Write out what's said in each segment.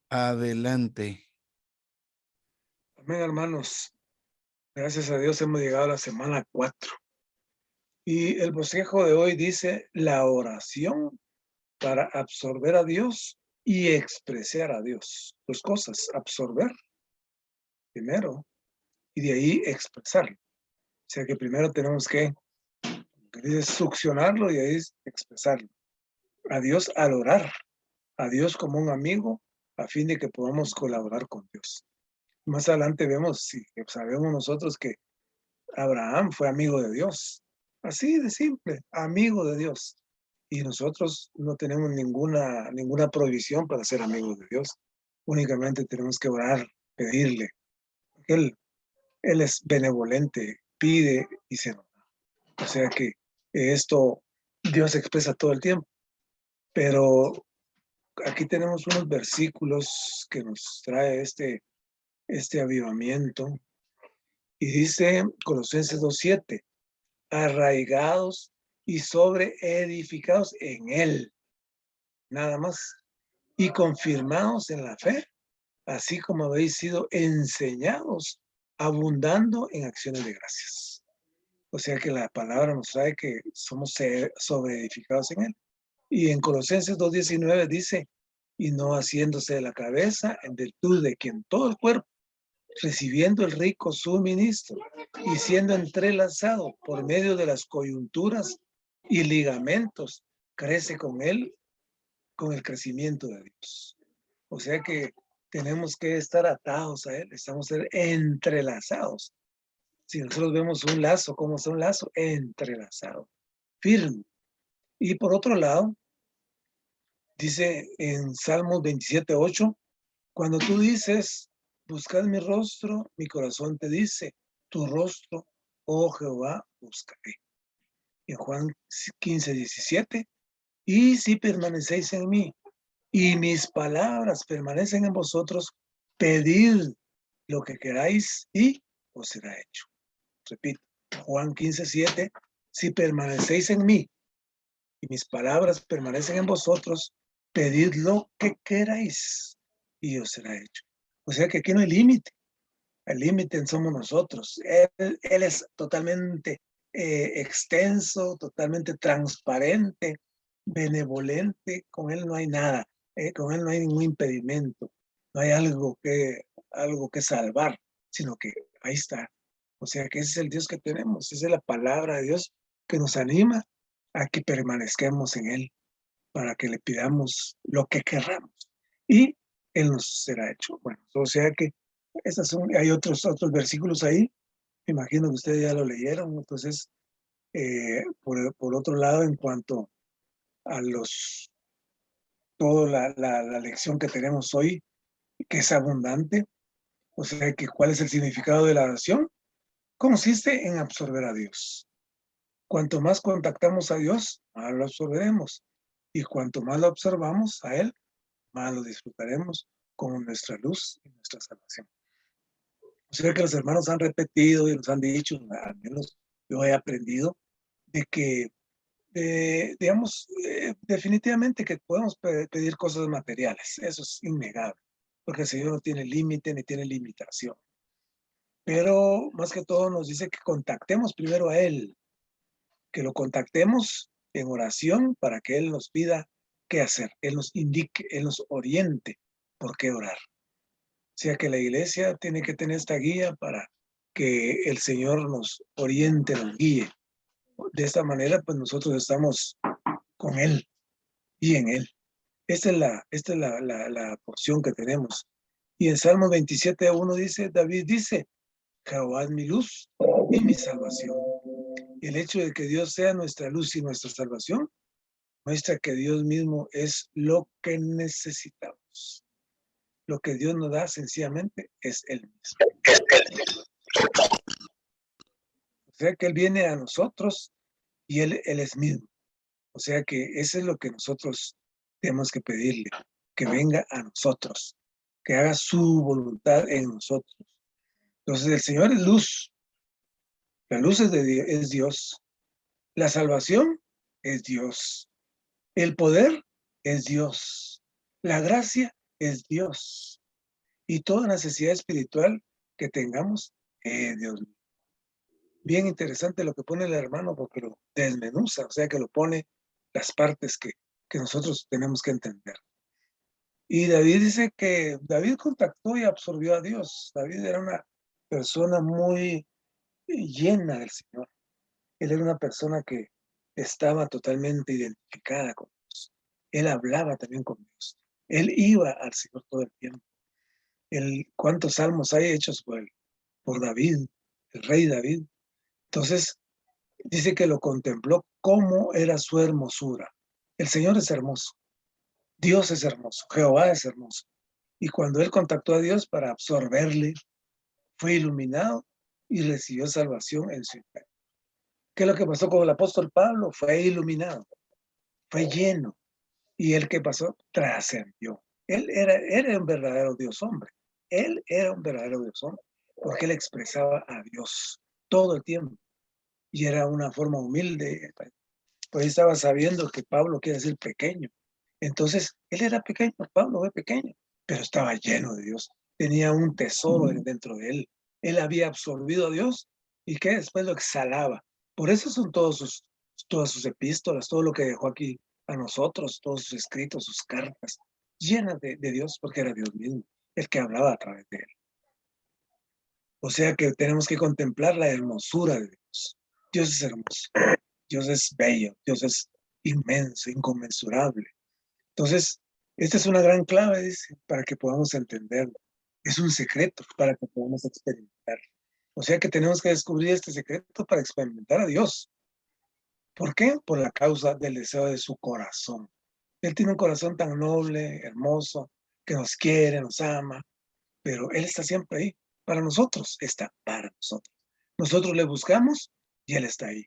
Adelante. Amén, hermanos. Gracias a Dios hemos llegado a la semana 4. Y el bosquejo de hoy dice la oración para absorber a Dios y expresar a Dios. Dos cosas, absorber primero y de ahí expresarlo. O sea que primero tenemos que dice, succionarlo y ahí expresarlo. A Dios al orar, a Dios como un amigo a fin de que podamos colaborar con Dios. Más adelante vemos, si sabemos nosotros que Abraham fue amigo de Dios. Así de simple, amigo de Dios. Y nosotros no tenemos ninguna prohibición para ser amigos de Dios. Únicamente tenemos que orar, pedirle. Él es benevolente, pide y se nos da. O sea que esto Dios expresa todo el tiempo. Pero aquí tenemos unos versículos que nos trae este avivamiento. Y dice Colosenses 2:7, arraigados y sobreedificados en Él, nada más, y confirmados en la fe, así como habéis sido enseñados, abundando en acciones de gracias. O sea que la palabra nos trae que somos sobreedificados en Él. Y en Colosenses 2:19 dice, y no haciéndose de la cabeza, en virtud de quien todo el cuerpo, recibiendo el rico suministro y siendo entrelazado por medio de las coyunturas y ligamentos, crece con él, con el crecimiento de Dios. O sea que tenemos que estar atados a él, estamos entrelazados. Si nosotros vemos un lazo, ¿cómo es un lazo? Entrelazado, firme. Y por otro lado, dice en Salmos 27:8, cuando tú dices, buscad mi rostro, mi corazón te dice, tu rostro, oh Jehová, buscaré. Y en Juan 15:17, y si permanecéis en mí, y mis palabras permanecen en vosotros, pedid lo que queráis y os será hecho. Repito, Juan 15:7, si permanecéis en mí, y mis palabras permanecen en vosotros, pedid lo que queráis y os será hecho. O sea que aquí no hay límite. El límite somos nosotros. Él es totalmente extenso, totalmente transparente, benevolente. Con él no hay nada. Con él no hay ningún impedimento. No hay algo que salvar, sino que ahí está. O sea que ese es el Dios que tenemos. Esa es la palabra de Dios que nos anima a que permanezcamos en él, para que le pidamos lo que querramos. Y él nos será hecho. Bueno, o sea que hay otros versículos ahí, me imagino que ustedes ya lo leyeron. Entonces, por otro lado, en cuanto a toda la lección que tenemos hoy, que es abundante, o sea que ¿cuál es el significado de la oración? Consiste en absorber a Dios. Cuanto más contactamos a Dios, más lo absorberemos. Y cuanto más lo observamos a Él, más lo disfrutaremos como nuestra luz y nuestra salvación. O sea que los hermanos han repetido y nos han dicho, al menos yo he aprendido, de que, digamos, definitivamente que podemos pedir cosas materiales, eso es innegable, porque el Señor no tiene límite ni tiene limitación. Pero más que todo nos dice que contactemos primero a Él, que lo contactemos en oración para que Él nos pida qué hacer, Él nos indique, Él nos oriente por qué orar. O sea que la iglesia tiene que tener esta guía para que el Señor nos oriente, nos guíe. De esta manera, pues nosotros estamos con Él y en Él. Esta es la porción que tenemos. Y en Salmo 27:1 dice, David dice, Jehová es mi luz y mi salvación. Y el hecho de que Dios sea nuestra luz y nuestra salvación muestra que Dios mismo es lo que necesitamos. Lo que Dios nos da sencillamente es Él mismo. O sea que Él viene a nosotros y Él es mismo. O sea que eso es lo que nosotros tenemos que pedirle, que venga a nosotros, que haga su voluntad en nosotros. Entonces el Señor es luz, la luz es Dios, la salvación es Dios, el poder es Dios, la gracia es Dios. Y toda necesidad espiritual que tengamos es Dios. Bien interesante lo que pone el hermano porque lo desmenuza, o sea que lo pone las partes que nosotros tenemos que entender. Y David dice que David contactó y absorbió a Dios. David era una persona muy llena del Señor. Él era una persona que estaba totalmente identificada con Dios. Él hablaba también con Dios. Él iba al Señor todo el tiempo. ¿Cuántos salmos hay hechos por David, el rey David? Entonces, dice que lo contempló cómo era su hermosura. El Señor es hermoso. Dios es hermoso. Jehová es hermoso. Y cuando él contactó a Dios para absorberle, fue iluminado y recibió salvación en su interior. ¿Qué es lo que pasó con el apóstol Pablo? Fue iluminado, fue lleno. Y el que pasó trascendió. Él era un verdadero Dios hombre. Él era un verdadero Dios hombre porque él expresaba a Dios todo el tiempo. Y era una forma humilde. Pues estaba sabiendo que Pablo quiere decir pequeño. Entonces, él era pequeño, Pablo fue pequeño, pero estaba lleno de Dios. Tenía un tesoro dentro de él. Él había absorbido a Dios y que después lo exhalaba. Por eso son todas sus epístolas, todo lo que dejó aquí a nosotros, todos sus escritos, sus cartas, llenas de Dios, porque era Dios mismo el que hablaba a través de él. O sea que tenemos que contemplar la hermosura de Dios. Dios es hermoso, Dios es bello, Dios es inmenso, inconmensurable. Entonces, esta es una gran clave, dice, para que podamos entenderlo. Es un secreto para que podamos experimentar. O sea que tenemos que descubrir este secreto para experimentar a Dios. ¿Por qué? Por la causa del deseo de su corazón. Él tiene un corazón tan noble, hermoso, que nos quiere, nos ama, pero Él está siempre ahí. Para nosotros, está para nosotros. Nosotros le buscamos y Él está ahí.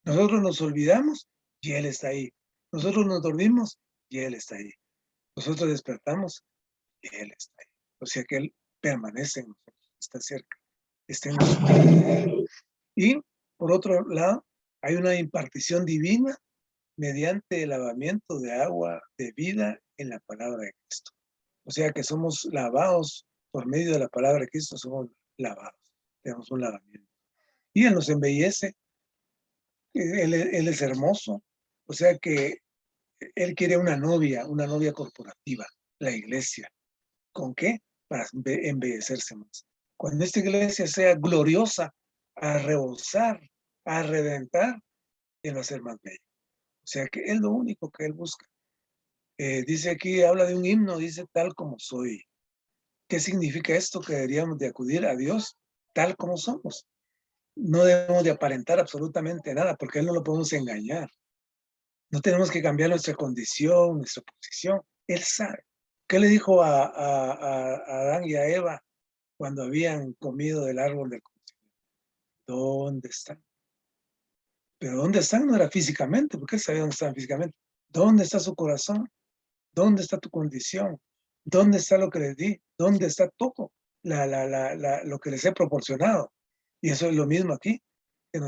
Nosotros nos olvidamos y Él está ahí. Nosotros nos dormimos y Él está ahí. Nosotros despertamos y Él está ahí. O sea que Él permanece en nosotros, está cerca, está en nosotros. Y por otro lado, hay una impartición divina mediante el lavamiento de agua de vida en la palabra de Cristo. O sea que somos lavados por medio de la palabra de Cristo, somos lavados, tenemos un lavamiento. Y Él nos embellece, Él es hermoso, o sea que Él quiere una novia corporativa, la iglesia. ¿Con qué? Para embellecerse más. Cuando esta iglesia sea gloriosa, a rebosar, a reventar, Él va a ser más bello. O sea que es lo único que Él busca. Dice aquí, habla de un himno, dice tal como soy. ¿Qué significa esto? Que deberíamos de acudir a Dios tal como somos. No debemos de aparentar absolutamente nada, porque Él no lo podemos engañar. No tenemos que cambiar nuestra condición, nuestra posición. Él sabe. ¿Qué le dijo a Adán y a Eva cuando habían comido del árbol del conocimiento? ¿Dónde están? Pero ¿dónde están? No era físicamente, porque él sabía dónde estaban físicamente. ¿Dónde está su corazón? ¿Dónde está tu condición? ¿Dónde está lo que les di? ¿Dónde está todo lo que les he proporcionado? Y eso es lo mismo aquí, que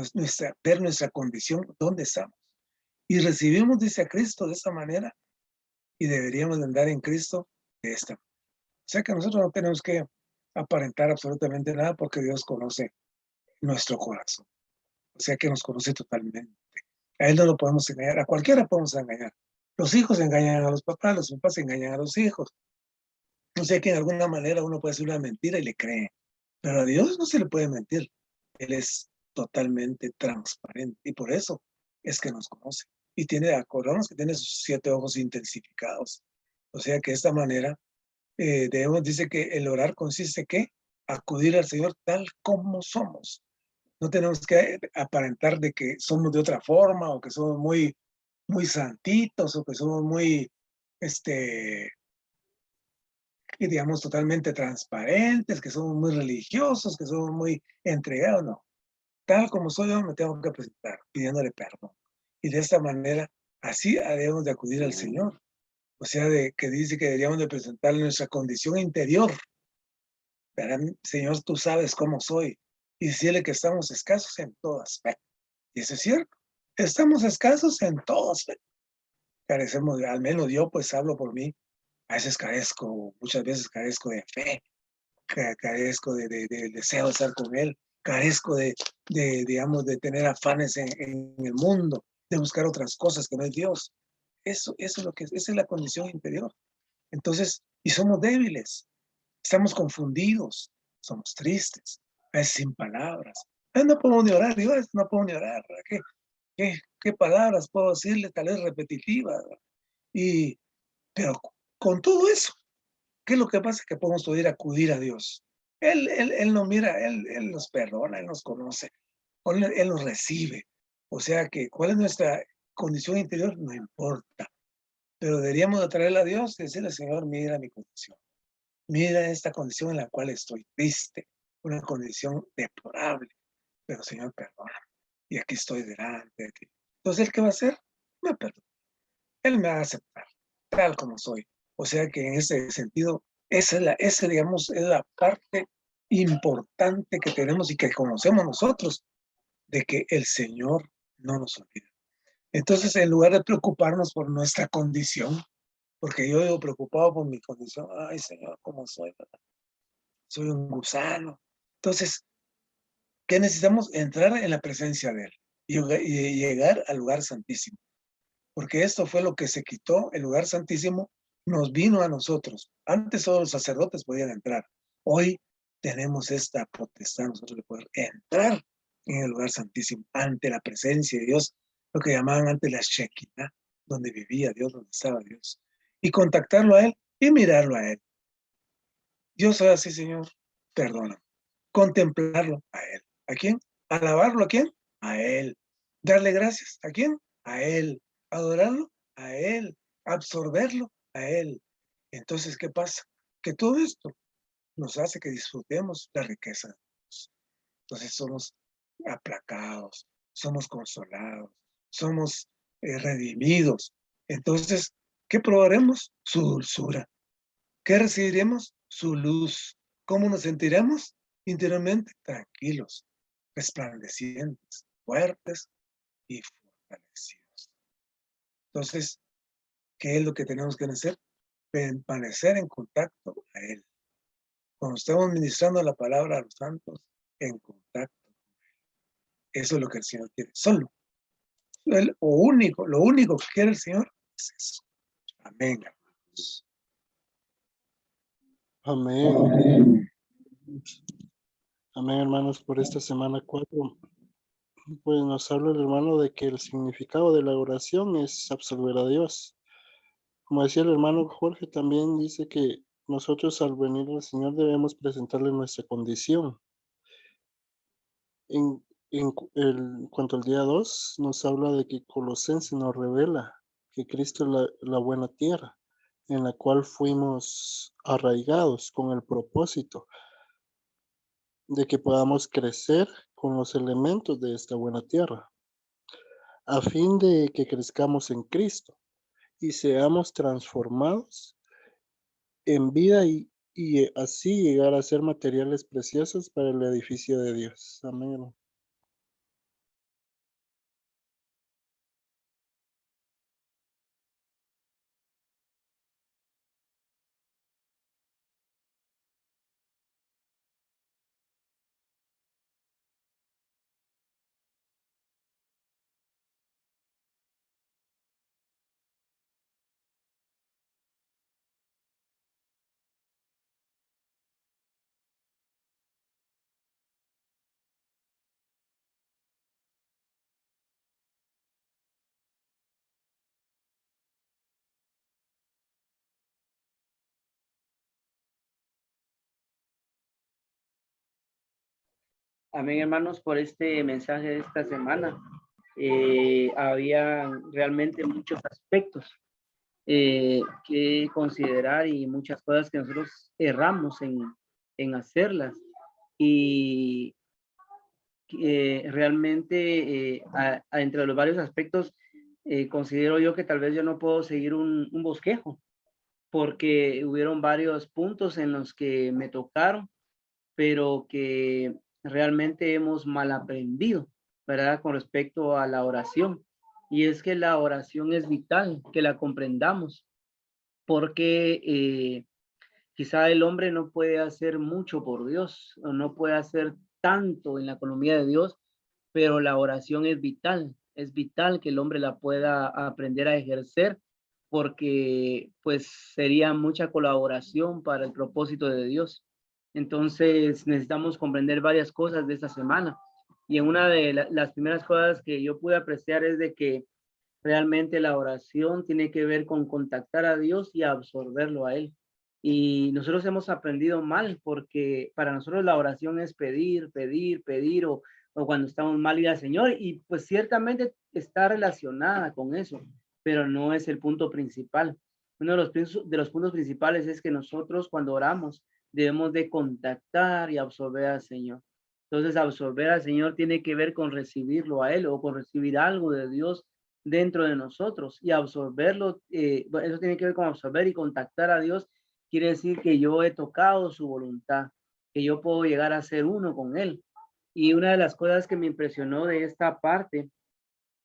ver nuestra condición, ¿dónde estamos? Y recibimos, dice a Cristo, de esa manera, y deberíamos de andar en Cristo de esta manera. O sea que nosotros no tenemos que aparentar absolutamente nada porque Dios conoce nuestro corazón. O sea que nos conoce totalmente. A Él no lo podemos engañar, a cualquiera podemos engañar. Los hijos engañan a los papás engañan a los hijos. O sea que en alguna manera uno puede hacer una mentira y le cree. Pero a Dios no se le puede mentir. Él es totalmente transparente y por eso es que nos conoce. Y acordamos que tiene sus 7 ojos intensificados. O sea que de esta manera dice que el orar consiste que acudir al Señor tal como somos. No tenemos que aparentar de que somos de otra forma o que somos muy, muy santitos o que somos muy, que digamos, totalmente transparentes, que somos muy religiosos, que somos muy entregados, no. Tal como soy yo, me tengo que presentar pidiéndole perdón. Y de esta manera, así debemos de acudir al Señor. O sea, que dice que deberíamos de presentarle nuestra condición interior. Verán, Señor, tú sabes cómo soy. Y decirle que estamos escasos en todo aspecto. Y eso es cierto. Estamos escasos en todo aspecto. Carecemos, al menos yo pues hablo por mí. A veces carezco, muchas veces carezco de fe, carezco de deseo de estar con Él, carezco digamos, de tener afanes en el mundo, de buscar otras cosas que no es Dios. Eso es lo que, esa es la condición interior. Entonces, y somos débiles, estamos confundidos, somos tristes, a veces sin palabras. No puedo ni orar, Dios, no puedo ni orar. ¿Qué palabras puedo decirle? Tal vez repetitivas. Pero con todo eso, ¿qué es lo que pasa? Que podemos poder acudir a Dios. Él nos mira, él nos perdona, Él nos conoce, él nos recibe. O sea que, ¿cuál es nuestra condición interior? No importa. Pero deberíamos de traerla a Dios y decirle, Señor, mira mi condición. Mira esta condición en la cual estoy triste, una condición deplorable. Pero, Señor, perdona. Y aquí estoy delante de ti. Entonces, ¿él qué va a hacer? Me perdona. Él me va a aceptar, tal como soy. O sea que en ese sentido, digamos, es la parte importante que tenemos y que conocemos nosotros, de que el Señor no nos olvida. Entonces, en lugar de preocuparnos por nuestra condición, porque yo vivo preocupado por mi condición, ay Señor, ¿cómo soy? Soy un gusano. Entonces, ¿qué necesitamos? Entrar en la presencia de Él y llegar al lugar santísimo. Porque esto fue lo que se quitó, el lugar santísimo nos vino a nosotros. Antes solo los sacerdotes podían entrar. Hoy tenemos esta potestad nosotros de poder entrar en el lugar santísimo, ante la presencia de Dios, lo que llamaban antes la Shekinah, donde vivía Dios, donde estaba Dios, y contactarlo a Él y mirarlo a Él. Yo soy así, Señor, perdona. Contemplarlo a Él. ¿A quién? ¿Alabarlo a quién? A Él. ¿Darle gracias? ¿A quién? A Él. ¿Adorarlo? A Él. ¿Absorberlo? A Él. Entonces, ¿qué pasa? Que todo esto nos hace que disfrutemos la riqueza de Dios. Entonces somos aplacados, somos consolados, somos redimidos. Entonces, ¿qué probaremos? Su dulzura. ¿Qué recibiremos? Su luz. ¿Cómo nos sentiremos? Interiormente tranquilos, resplandecientes, fuertes y fortalecidos. Entonces, ¿qué es lo que tenemos que hacer? Permanecer en contacto a Él. Cuando estamos ministrando la palabra a los santos, en contacto. Eso es lo que el Señor quiere. Solo. Lo único que quiere el Señor es eso. Amén, hermanos. Amén. Amén, hermanos, por esta semana 4. Pues nos habla el hermano de que el significado de la oración es absolver a Dios. Como decía el hermano Jorge, también dice que nosotros al venir al Señor debemos presentarle nuestra condición. En cuanto al día 2, nos habla de que Colosenses nos revela que Cristo es la buena tierra, en la cual fuimos arraigados con el propósito de que podamos crecer con los elementos de esta buena tierra, a fin de que crezcamos en Cristo y seamos transformados en vida y así llegar a ser materiales preciosos para el edificio de Dios. Amén. Amén, hermanos, por este mensaje de esta semana. Había realmente muchos aspectos que considerar y muchas cosas que nosotros erramos en hacerlas. Y realmente, entre los varios aspectos, considero yo que tal vez yo no puedo seguir un bosquejo, porque hubieron varios puntos en los que me tocaron, pero que realmente hemos mal aprendido, ¿verdad? Con respecto a la oración. Y es que la oración es vital, que la comprendamos, porque quizá el hombre no puede hacer mucho por Dios, o no puede hacer tanto en la economía de Dios, pero la oración es vital que el hombre la pueda aprender a ejercer, porque pues sería mucha colaboración para el propósito de Dios. Entonces necesitamos comprender varias cosas de esta semana. Y en una de las primeras cosas que yo pude apreciar es de que realmente la oración tiene que ver con contactar a Dios y absorberlo a Él. Y nosotros hemos aprendido mal porque para nosotros la oración es pedir, pedir, pedir o cuando estamos mal ir al Señor y pues ciertamente está relacionada con eso, pero no es el punto principal. Uno de los puntos principales es que nosotros cuando oramos debemos de contactar y absorber al Señor. Entonces absorber al Señor tiene que ver con recibirlo a Él o con recibir algo de Dios dentro de nosotros y absorberlo, eso tiene que ver con absorber y contactar a Dios, quiere decir que yo he tocado su voluntad, que yo puedo llegar a ser uno con Él. Y una de las cosas que me impresionó de esta parte,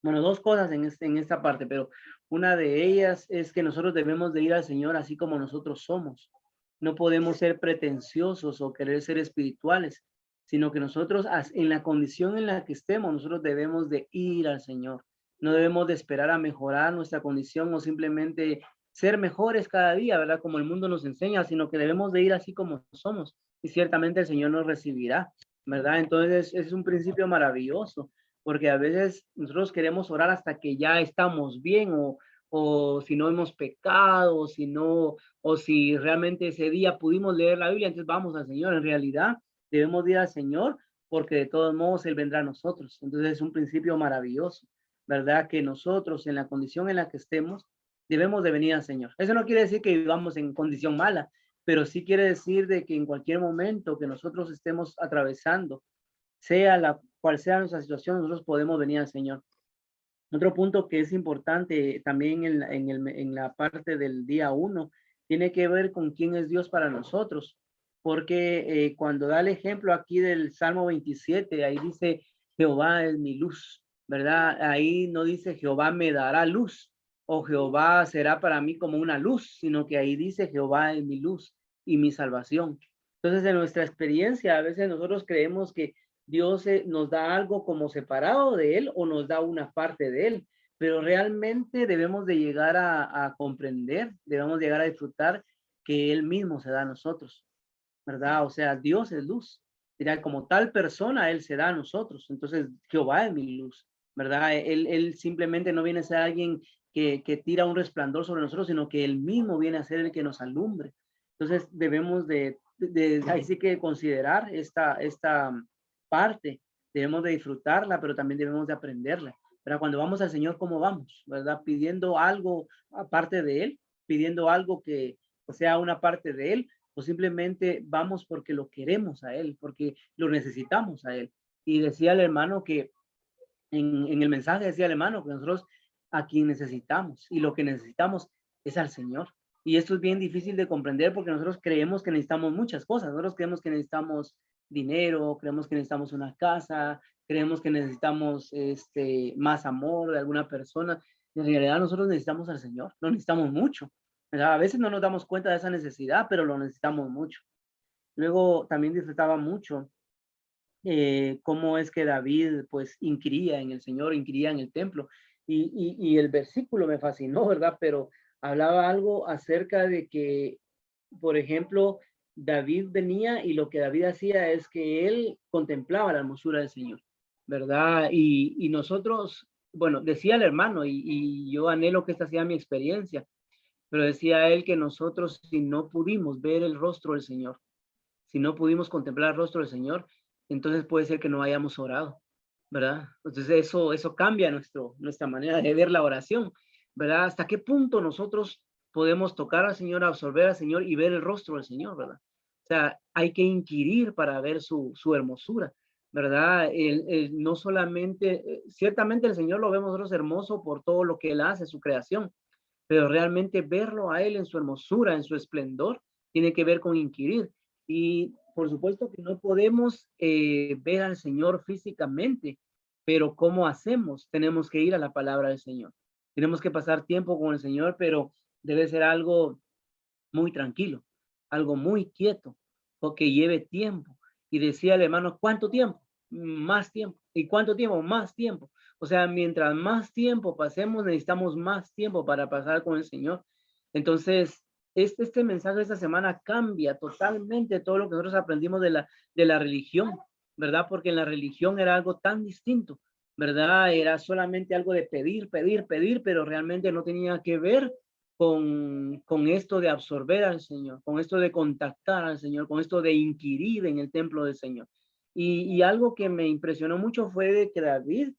bueno, dos cosas en esta parte, pero una de ellas es que nosotros debemos de ir al Señor así como nosotros somos. No podemos ser pretenciosos o querer ser espirituales, sino que nosotros en la condición en la que estemos, nosotros debemos de ir al Señor. No debemos de esperar a mejorar nuestra condición o simplemente ser mejores cada día, ¿verdad? Como el mundo nos enseña, sino que debemos de ir así como somos y ciertamente el Señor nos recibirá, ¿verdad? Entonces es un principio maravilloso porque a veces nosotros queremos orar hasta que ya estamos bien o si no hemos pecado, o si no, o si realmente ese día pudimos leer la Biblia, entonces vamos al Señor. En realidad debemos ir al Señor porque de todos modos Él vendrá a nosotros. Entonces es un principio maravilloso, ¿verdad? Que nosotros en la condición en la que estemos debemos de venir al Señor. Eso no quiere decir que vivamos en condición mala, pero sí quiere decir de que en cualquier momento que nosotros estemos atravesando, sea la cual sea nuestra situación, nosotros podemos venir al Señor. Otro punto que es importante también en la parte del día 1 tiene que ver con quién es Dios para nosotros, porque cuando da el ejemplo aquí del Salmo 27, ahí dice, Jehová es mi luz, ¿verdad? Ahí no dice Jehová me dará luz o Jehová será para mí como una luz, sino que ahí dice Jehová es mi luz y mi salvación. Entonces, en nuestra experiencia, a veces nosotros creemos que Dios nos da algo como separado de Él o nos da una parte de Él, pero realmente debemos de llegar a comprender, debemos llegar a disfrutar que Él mismo se da a nosotros, ¿verdad? O sea, Dios es luz. Dirá, como tal persona, Él se da a nosotros. Entonces, Jehová es mi luz, ¿verdad? Él simplemente no viene a ser alguien que tira un resplandor sobre nosotros, sino que Él mismo viene a ser el que nos alumbre. Entonces, debemos de ahí sí que considerar esta parte, debemos de disfrutarla, pero también debemos de aprenderla. Pero cuando vamos al Señor, ¿cómo vamos? ¿Verdad? Pidiendo algo aparte de Él, pidiendo algo que sea una parte de Él, o simplemente vamos porque lo queremos a Él, porque lo necesitamos a Él. Y decía el hermano que en el mensaje decía el hermano que nosotros a quien necesitamos y lo que necesitamos es al Señor. Y esto es bien difícil de comprender porque nosotros creemos que necesitamos muchas cosas. Nosotros creemos que necesitamos dinero, creemos que necesitamos una casa, creemos que necesitamos más amor de alguna persona. En realidad nosotros necesitamos al Señor, no necesitamos mucho. ¿Verdad? A veces no nos damos cuenta de esa necesidad, pero lo necesitamos mucho. Luego también disfrutaba mucho cómo es que David pues inquiría en el Señor, inquiría en el templo. Y el versículo me fascinó, ¿verdad? Pero hablaba algo acerca de que, por ejemplo, David venía y lo que David hacía es que él contemplaba la hermosura del Señor, ¿verdad? Y nosotros, bueno, decía el hermano, y yo anhelo que esta sea mi experiencia, pero decía él que nosotros si no pudimos ver el rostro del Señor, si no pudimos contemplar el rostro del Señor, entonces puede ser que no hayamos orado, ¿verdad? Entonces eso cambia nuestra manera de ver la oración, ¿verdad? ¿Hasta qué punto nosotros podemos tocar al Señor, absorber al Señor y ver el rostro del Señor, ¿verdad? O sea, hay que inquirir para ver su hermosura, ¿verdad? No solamente, ciertamente el Señor lo vemos nosotros hermoso por todo lo que Él hace, su creación, pero realmente verlo a Él en su hermosura, en su esplendor, tiene que ver con inquirir. Y por supuesto que no podemos ver al Señor físicamente, pero ¿cómo hacemos? Tenemos que ir a la palabra del Señor. Tenemos que pasar tiempo con el Señor, pero debe ser algo muy tranquilo, algo muy quieto, o que lleve tiempo. Y decía el hermano, ¿cuánto tiempo? Más tiempo. ¿Y cuánto tiempo? Más tiempo. O sea, mientras más tiempo pasemos, necesitamos más tiempo para pasar con el Señor. Entonces, este mensaje de esta semana cambia totalmente todo lo que nosotros aprendimos de la religión, ¿verdad? Porque en la religión era algo tan distinto, ¿verdad? Era solamente algo de pedir, pedir, pedir, pero realmente no tenía que ver con esto de absorber al Señor, con esto de contactar al Señor, con esto de inquirir en el templo del Señor. Y algo que me impresionó mucho fue de que David,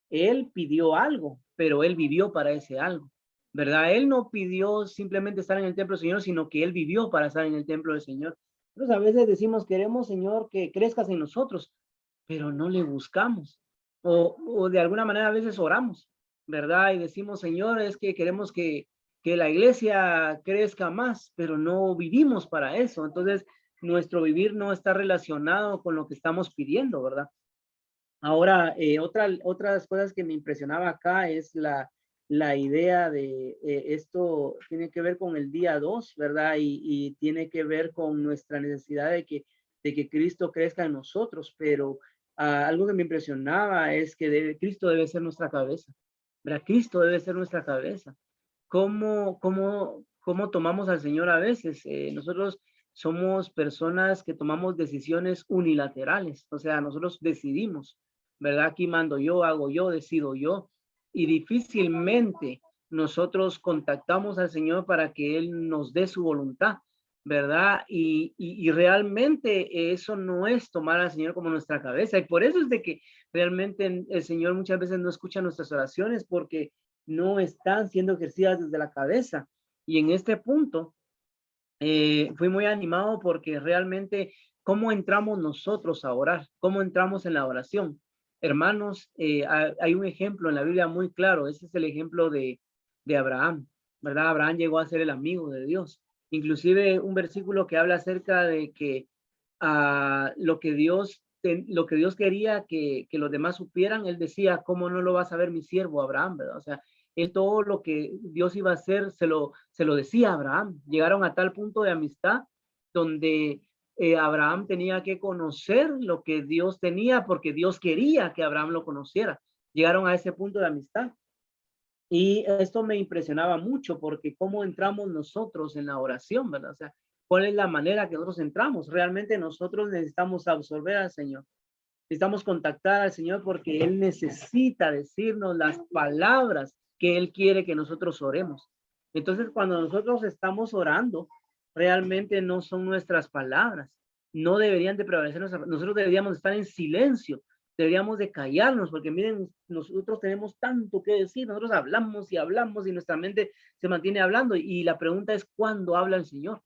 él pidió algo, pero él vivió para ese algo, ¿verdad? Él no pidió simplemente estar en el templo del Señor, sino que él vivió para estar en el templo del Señor. Nosotros a veces decimos, queremos, Señor, que crezcas en nosotros, pero no le buscamos. O de alguna manera a veces oramos, ¿verdad? Y decimos, Señor, es que queremos que la iglesia crezca más, pero no vivimos para eso. Entonces, nuestro vivir no está relacionado con lo que estamos pidiendo, ¿verdad? Ahora, otras cosas que me impresionaba acá es la idea de esto tiene que ver con el día 2, ¿verdad? Y tiene que ver con nuestra necesidad de que Cristo crezca en nosotros, pero algo que me impresionaba es que Cristo debe ser nuestra cabeza, ¿verdad? Cristo debe ser nuestra cabeza. ¿Cómo tomamos al Señor a veces? Nosotros somos personas que tomamos decisiones unilaterales, o sea, nosotros decidimos, ¿verdad? Aquí mando yo, hago yo, decido yo, y difícilmente nosotros contactamos al Señor para que Él nos dé su voluntad, ¿verdad? Y realmente eso no es tomar al Señor como nuestra cabeza, y por eso es de que realmente el Señor muchas veces no escucha nuestras oraciones, porque no están siendo ejercidas desde la cabeza. Y en este punto, fui muy animado porque realmente, ¿cómo entramos nosotros a orar? ¿Cómo entramos en la oración? Hermanos, hay un ejemplo en la Biblia muy claro. Ese es el ejemplo de Abraham, ¿verdad? Abraham llegó a ser el amigo de Dios. Inclusive un versículo que habla acerca de que lo que Dios quería que los demás supieran, él decía, ¿cómo no lo va a saber mi siervo Abraham, verdad? O sea, él todo lo que Dios iba a hacer se lo decía a Abraham. Llegaron a tal punto de amistad donde Abraham tenía que conocer lo que Dios tenía porque Dios quería que Abraham lo conociera. Llegaron a ese punto de amistad. Y esto me impresionaba mucho porque cómo entramos nosotros en la oración, ¿verdad? O sea, ¿cuál es la manera que nosotros entramos? Realmente nosotros necesitamos absorber al Señor. Necesitamos contactar al Señor porque Él necesita decirnos las palabras que Él quiere que nosotros oremos. Entonces, cuando nosotros estamos orando, realmente no son nuestras palabras. No deberían de prevalecer nosotros deberíamos estar en silencio. Deberíamos de callarnos porque miren, nosotros tenemos tanto que decir. Nosotros hablamos y hablamos y nuestra mente se mantiene hablando. Y la pregunta es, ¿cuándo habla el Señor?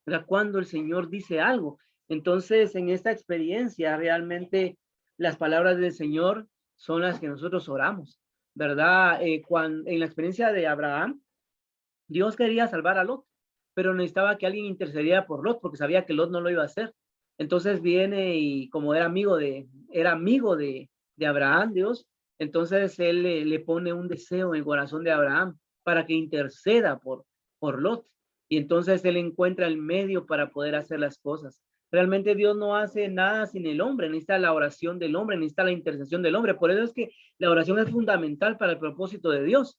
¿Verdad? ¿Cuándo el Señor dice algo? Entonces, en esta experiencia, realmente las palabras del Señor son las que nosotros oramos, ¿verdad? En la experiencia de Abraham, Dios quería salvar a Lot, pero necesitaba que alguien intercediera por Lot porque sabía que Lot no lo iba a hacer. Entonces viene y como era amigo de Abraham, Dios, entonces él le pone un deseo en el corazón de Abraham para que interceda por Lot. Y entonces él encuentra el medio para poder hacer las cosas. Realmente Dios no hace nada sin el hombre, necesita la oración del hombre, necesita la intercesión del hombre. Por eso es que la oración es fundamental para el propósito de Dios.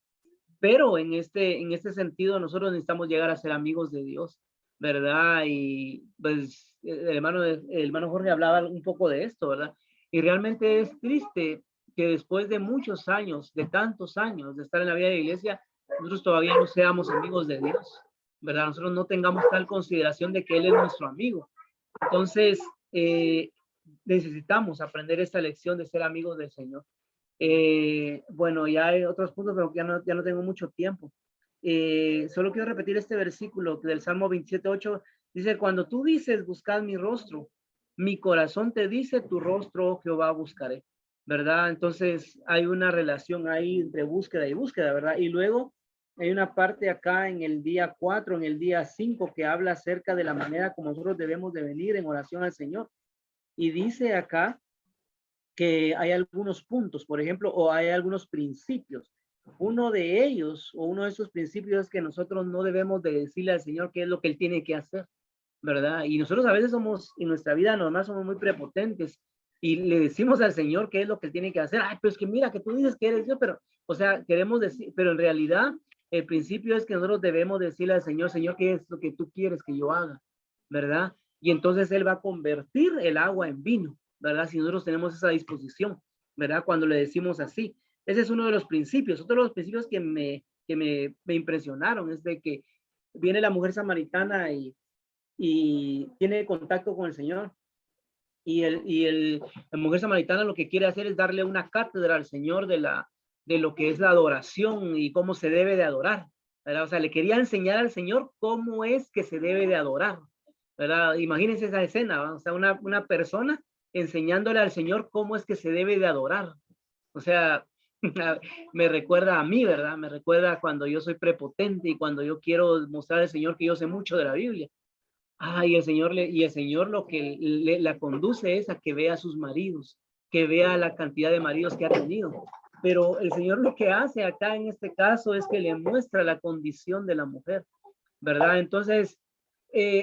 Pero en este sentido nosotros necesitamos llegar a ser amigos de Dios, ¿verdad? Y pues el hermano Jorge hablaba un poco de esto, ¿verdad? Y realmente es triste que después de muchos años, de tantos años de estar en la vida de la iglesia, nosotros todavía no seamos amigos de Dios, ¿verdad? Nosotros no tengamos tal consideración de que Él es nuestro amigo. Entonces, necesitamos aprender esta lección de ser amigos del Señor. Bueno, ya hay otros puntos, pero ya no tengo mucho tiempo. Solo quiero repetir este versículo del Salmo 27:8. Dice, cuando tú dices, buscad mi rostro, mi corazón te dice, tu rostro, oh Jehová, buscaré, ¿verdad? Entonces hay una relación ahí entre búsqueda y búsqueda, ¿verdad? Y luego hay una parte acá en el día 4, en el día 5, que habla acerca de la manera como nosotros debemos de venir en oración al Señor. Y dice acá que hay algunos puntos, por ejemplo, o hay algunos principios Uno de ellos, o uno de esos principios, es que nosotros no debemos de decirle al Señor qué es lo que Él tiene que hacer, ¿verdad? Y nosotros a veces somos, en nuestra vida normal, somos muy prepotentes y le decimos al Señor qué es lo que Él tiene que hacer. Ay, pero es que mira, que tú dices que eres Dios, pero, o sea, queremos decir, pero en realidad el principio es que nosotros debemos decirle al Señor, Señor, ¿qué es lo que tú quieres que yo haga? ¿Verdad? Y entonces Él va a convertir el agua en vino, ¿verdad? Si nosotros tenemos esa disposición, ¿verdad? Cuando le decimos así. Ese es uno de los principios. Otro de los principios que me impresionaron es de que viene la mujer samaritana y tiene contacto con el Señor. La mujer samaritana lo que quiere hacer es darle una cátedra al Señor de lo que es la adoración y cómo se debe de adorar, ¿verdad? O sea, le quería enseñar al Señor cómo es que se debe de adorar, ¿verdad? Imagínense esa escena, ¿verdad? O sea, una persona enseñándole al Señor cómo es que se debe de adorar. O sea, me recuerda a mí, ¿verdad? Me recuerda cuando yo soy prepotente y cuando yo quiero mostrar al Señor que yo sé mucho de la Biblia. Y el Señor lo que la conduce es a que vea a sus maridos, que vea la cantidad de maridos que ha tenido. Pero el Señor lo que hace acá en este caso es que le muestra la condición de la mujer, ¿verdad? Entonces,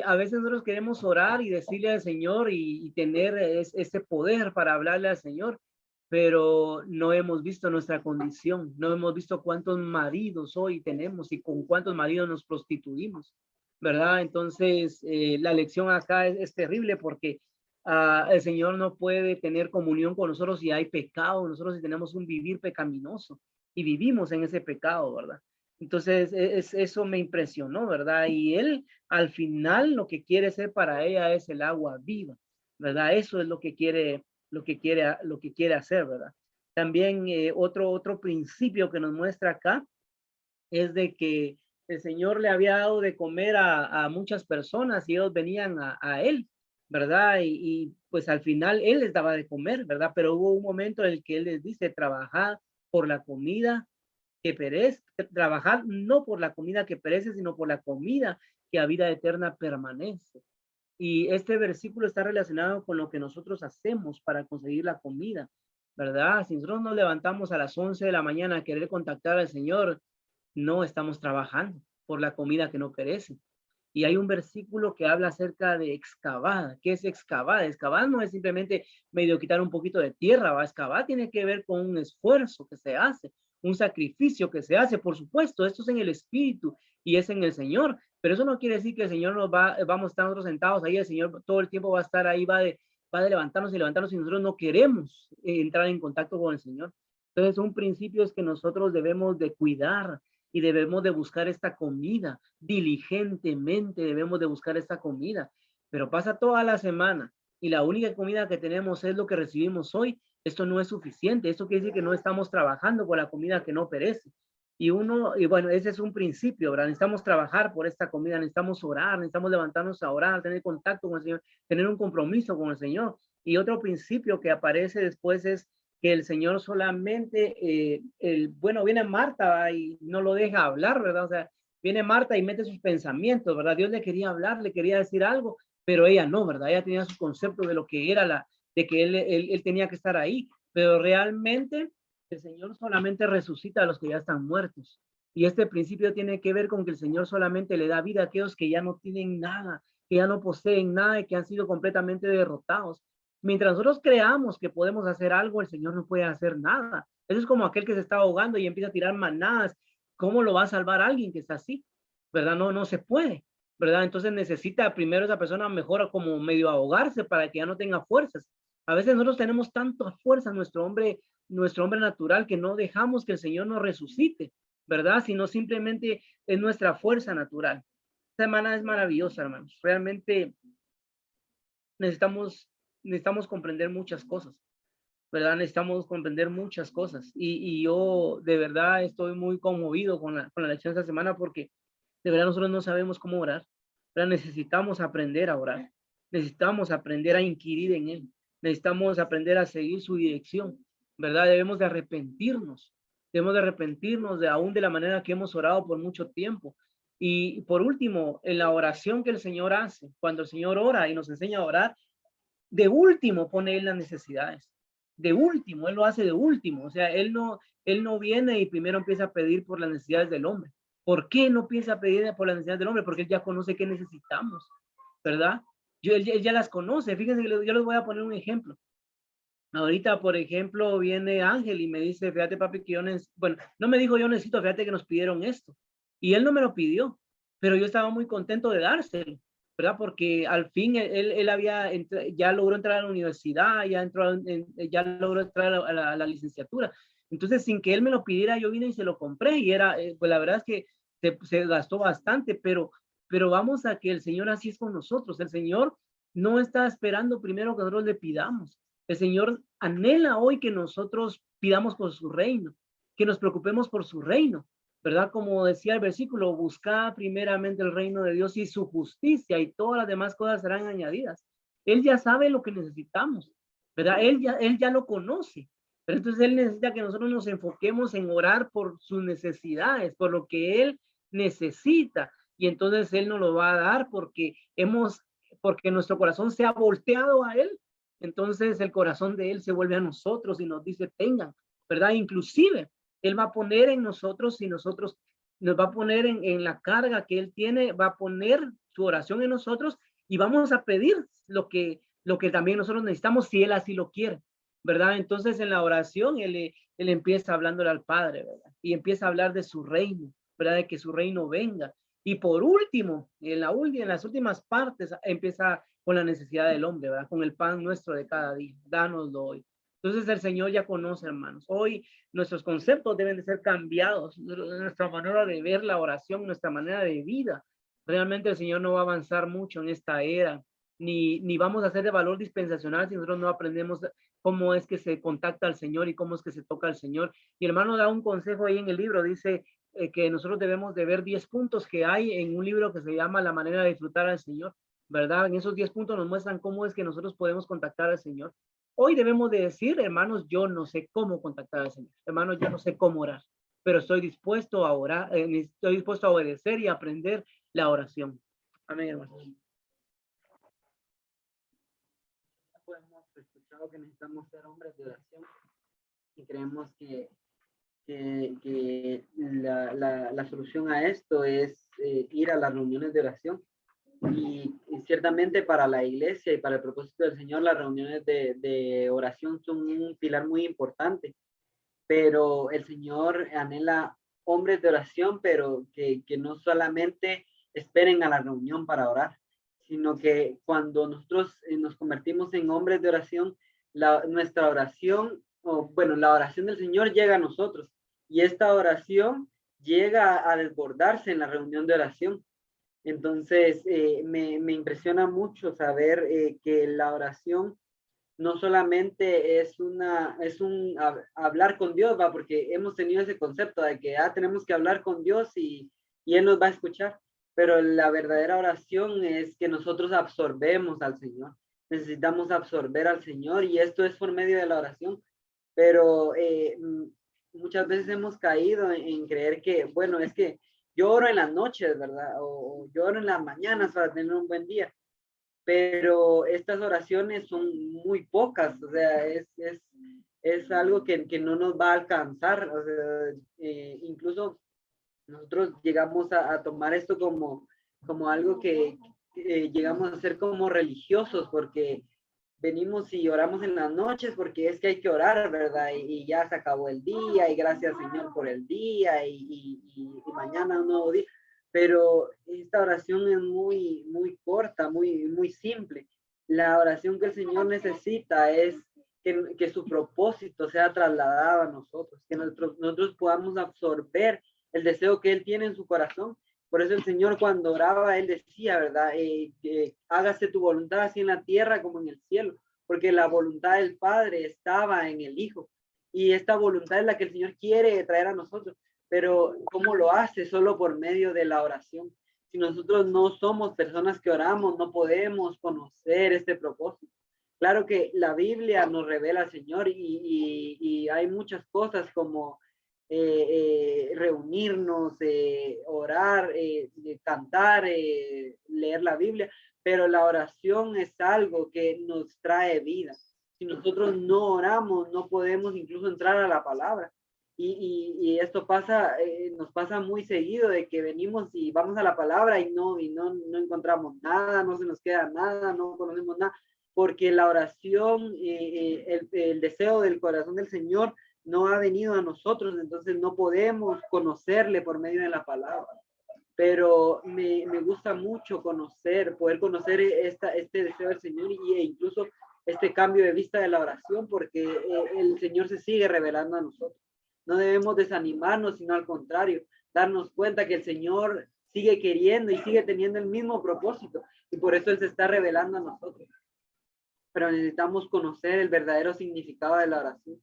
a veces nosotros queremos orar y decirle al Señor y tener ese poder para hablarle al Señor, pero no hemos visto nuestra condición, no hemos visto cuántos maridos hoy tenemos y con cuántos maridos nos prostituimos, ¿verdad? Entonces, la lección acá es terrible porque el Señor no puede tener comunión con nosotros si hay pecado, nosotros si tenemos un vivir pecaminoso y vivimos en ese pecado, ¿verdad? Entonces, eso me impresionó, ¿verdad? Y Él al final lo que quiere ser para ella es el agua viva, ¿verdad? Eso es lo que quiere hacer, ¿verdad? También otro principio que nos muestra acá es de que el Señor le había dado de comer a muchas personas y ellos venían a Él, ¿verdad? Pues al final Él les daba de comer, ¿verdad? Pero hubo un momento en el que Él les dice, trabajad por la comida que perece, trabajar no por la comida que perece, sino por la comida que a vida eterna permanece. Y este versículo está relacionado con lo que nosotros hacemos para conseguir la comida, ¿verdad? Si nosotros nos levantamos a las 11 de la mañana a querer contactar al Señor, no estamos trabajando por la comida que no perece. Y hay un versículo que habla acerca de excavada. ¿Qué es excavada? Excavar no es simplemente medio quitar un poquito de tierra, ¿va? Excavar tiene que ver con un esfuerzo que se hace, un sacrificio que se hace, por supuesto, esto es en el Espíritu y es en el Señor, pero eso no quiere decir que el Señor vamos a estar nosotros sentados ahí, el Señor todo el tiempo va a estar ahí, va de levantarnos y levantarnos y nosotros no queremos entrar en contacto con el Señor. Entonces, un principio es que nosotros debemos de cuidar y debemos de buscar esta comida, diligentemente debemos de buscar esta comida, pero pasa toda la semana y la única comida que tenemos es lo que recibimos hoy. Esto no es suficiente, esto quiere decir que no estamos trabajando por la comida que no perece. Y bueno, ese es un principio, ¿verdad? Necesitamos trabajar por esta comida, necesitamos orar, necesitamos levantarnos a orar, tener contacto con el Señor, tener un compromiso con el Señor. Y otro principio que aparece después es que el Señor solamente, bueno, viene Marta y no lo deja hablar, ¿verdad? O sea, viene Marta y mete sus pensamientos, ¿verdad? Dios le quería hablar, le quería decir algo, pero ella no, ¿verdad? Ella tenía su concepto de lo que era de que él tenía que estar ahí, pero realmente el Señor solamente resucita a los que ya están muertos. Y este principio tiene que ver con que el Señor solamente le da vida a aquellos que ya no tienen nada, que ya no poseen nada y que han sido completamente derrotados. Mientras nosotros creamos que podemos hacer algo, el Señor no puede hacer nada. Eso es como aquel que se está ahogando y empieza a tirar manadas. ¿Cómo lo va a salvar alguien que está así? ¿Verdad? No se puede, ¿verdad? Entonces necesita primero esa persona mejor como medio ahogarse para que ya no tenga fuerzas. A veces nosotros tenemos tanta fuerza en nuestro hombre natural que no dejamos que el Señor nos resucite, ¿verdad? Sino simplemente es nuestra fuerza natural. Esta semana es maravillosa, hermanos. Realmente necesitamos comprender muchas cosas, ¿verdad? Necesitamos comprender muchas cosas. Y yo de verdad estoy muy conmovido con la lección de esta semana porque de verdad nosotros no sabemos cómo orar, ¿verdad? Necesitamos aprender a orar. Necesitamos aprender a inquirir en Él. Necesitamos aprender a seguir su dirección, ¿verdad? Debemos de arrepentirnos. Debemos de arrepentirnos aún de la manera que hemos orado por mucho tiempo. Y por último, en la oración que el Señor hace, cuando el Señor ora y nos enseña a orar, de último pone Él las necesidades. De último, Él lo hace de último. O sea, Él no Él no viene y primero empieza a pedir por las necesidades del hombre. ¿Por qué no empieza a pedir por las necesidades del hombre? Porque Él ya conoce qué necesitamos, ¿verdad? Él ya las conoce. Fíjense que yo les voy a poner un ejemplo. Ahorita, por ejemplo, viene Ángel y me dice, fíjate, papi, que yo bueno, no me dijo yo necesito, fíjate que nos pidieron esto. Y él no me lo pidió, pero yo estaba muy contento de dárselo, ¿verdad? Porque al fin él ya logró entrar a la universidad, ya logró entrar a la licenciatura. Entonces, sin que él me lo pidiera, yo vine y se lo compré y pues la verdad es que se gastó bastante, pero vamos a que el Señor así es con nosotros. El Señor no está esperando primero que nosotros le pidamos. El Señor anhela hoy que nosotros pidamos por su reino, que nos preocupemos por su reino, ¿verdad? Como decía el versículo, buscad primeramente el reino de Dios y su justicia y todas las demás cosas serán añadidas. Él ya sabe lo que necesitamos, ¿verdad? Él ya lo conoce, pero entonces Él necesita que nosotros nos enfoquemos en orar por sus necesidades, por lo que Él necesita, y entonces Él nos lo va a dar porque nuestro corazón se ha volteado a Él. Entonces el corazón de Él se vuelve a nosotros y nos dice, tengan, ¿verdad? Inclusive, Él va a poner en nosotros, y nosotros nos va a poner en la carga que Él tiene, va a poner su oración en nosotros y vamos a pedir lo que también nosotros necesitamos si Él así lo quiere, ¿verdad? Entonces en la oración Él empieza hablándole al Padre, ¿verdad? Y empieza a hablar de su reino, ¿verdad? De que su reino venga. Y por último, en las últimas partes, empieza con la necesidad del hombre, ¿verdad? Con el pan nuestro de cada día. Dánoslo hoy. Entonces el Señor ya conoce, hermanos. Hoy nuestros conceptos deben de ser cambiados. Nuestra manera de ver la oración, nuestra manera de vida. Realmente el Señor no va a avanzar mucho en esta era, ni vamos a ser de valor dispensacional si nosotros no aprendemos cómo es que se contacta al Señor y cómo es que se toca al Señor. Y hermano da un consejo ahí en el libro, dice que nosotros debemos de ver 10 puntos que hay en un libro que se llama La manera de disfrutar al Señor, ¿verdad? En esos 10 puntos nos muestran cómo es que nosotros podemos contactar al Señor. Hoy debemos de decir, hermanos, yo no sé cómo contactar al Señor. Hermanos, yo no sé cómo orar, pero estoy dispuesto a orar, estoy dispuesto a obedecer y aprender la oración. Amén, hermanos. Hemos escuchado que necesitamos ser hombres de oración y creemos que la solución a esto es ir a las reuniones de oración. Y ciertamente para la iglesia y para el propósito del Señor, las reuniones de oración son un pilar muy importante, pero el Señor anhela hombres de oración, pero que no solamente esperen a la reunión para orar, sino que cuando nosotros nos convertimos en hombres de oración, nuestra oración, la oración del Señor llega a nosotros, y esta oración llega a desbordarse en la reunión de oración. Entonces, me impresiona mucho saber que la oración no solamente es un hablar con Dios, ¿va? Porque hemos tenido ese concepto de que tenemos que hablar con Dios y Él nos va a escuchar, pero la verdadera oración es que nosotros absorbemos al Señor. Necesitamos absorber al Señor y esto es por medio de la oración, pero muchas veces hemos caído en creer que, bueno, es que yo oro en las noches, ¿verdad? O yo oro en las mañanas para tener un buen día. Pero estas oraciones son muy pocas, o sea, es algo que no nos va a alcanzar. O sea, incluso nosotros llegamos a tomar esto como algo que llegamos a ser como religiosos, porque venimos y oramos en las noches porque es que hay que orar, ¿verdad? Y ya se acabó el día y gracias Señor por el día y mañana un nuevo día. Pero esta oración es muy, muy corta, muy, muy simple. La oración que el Señor necesita es que su propósito sea trasladado a nosotros, que nosotros podamos absorber el deseo que Él tiene en su corazón. Por eso el Señor cuando oraba, Él decía, ¿verdad? Hágase tu voluntad así en la tierra como en el cielo, porque la voluntad del Padre estaba en el Hijo. Y esta voluntad es la que el Señor quiere traer a nosotros. Pero ¿cómo lo hace? Solo por medio de la oración. Si nosotros no somos personas que oramos, no podemos conocer este propósito. Claro que la Biblia nos revela al Señor y hay muchas cosas como reunirnos, orar, cantar, leer la Biblia, pero la oración es algo que nos trae vida. Si nosotros no oramos, no podemos incluso entrar a la palabra. Y esto pasa, nos pasa muy seguido de que venimos y vamos a la palabra y no encontramos nada, no se nos queda nada, no conocemos nada, porque la oración, el deseo del corazón del Señor no ha venido a nosotros, entonces no podemos conocerle por medio de la palabra. Pero me gusta mucho poder conocer este deseo del Señor e incluso este cambio de vista de la oración, porque el Señor se sigue revelando a nosotros. No debemos desanimarnos, sino al contrario, darnos cuenta que el Señor sigue queriendo y sigue teniendo el mismo propósito, y por eso Él se está revelando a nosotros. Pero necesitamos conocer el verdadero significado de la oración.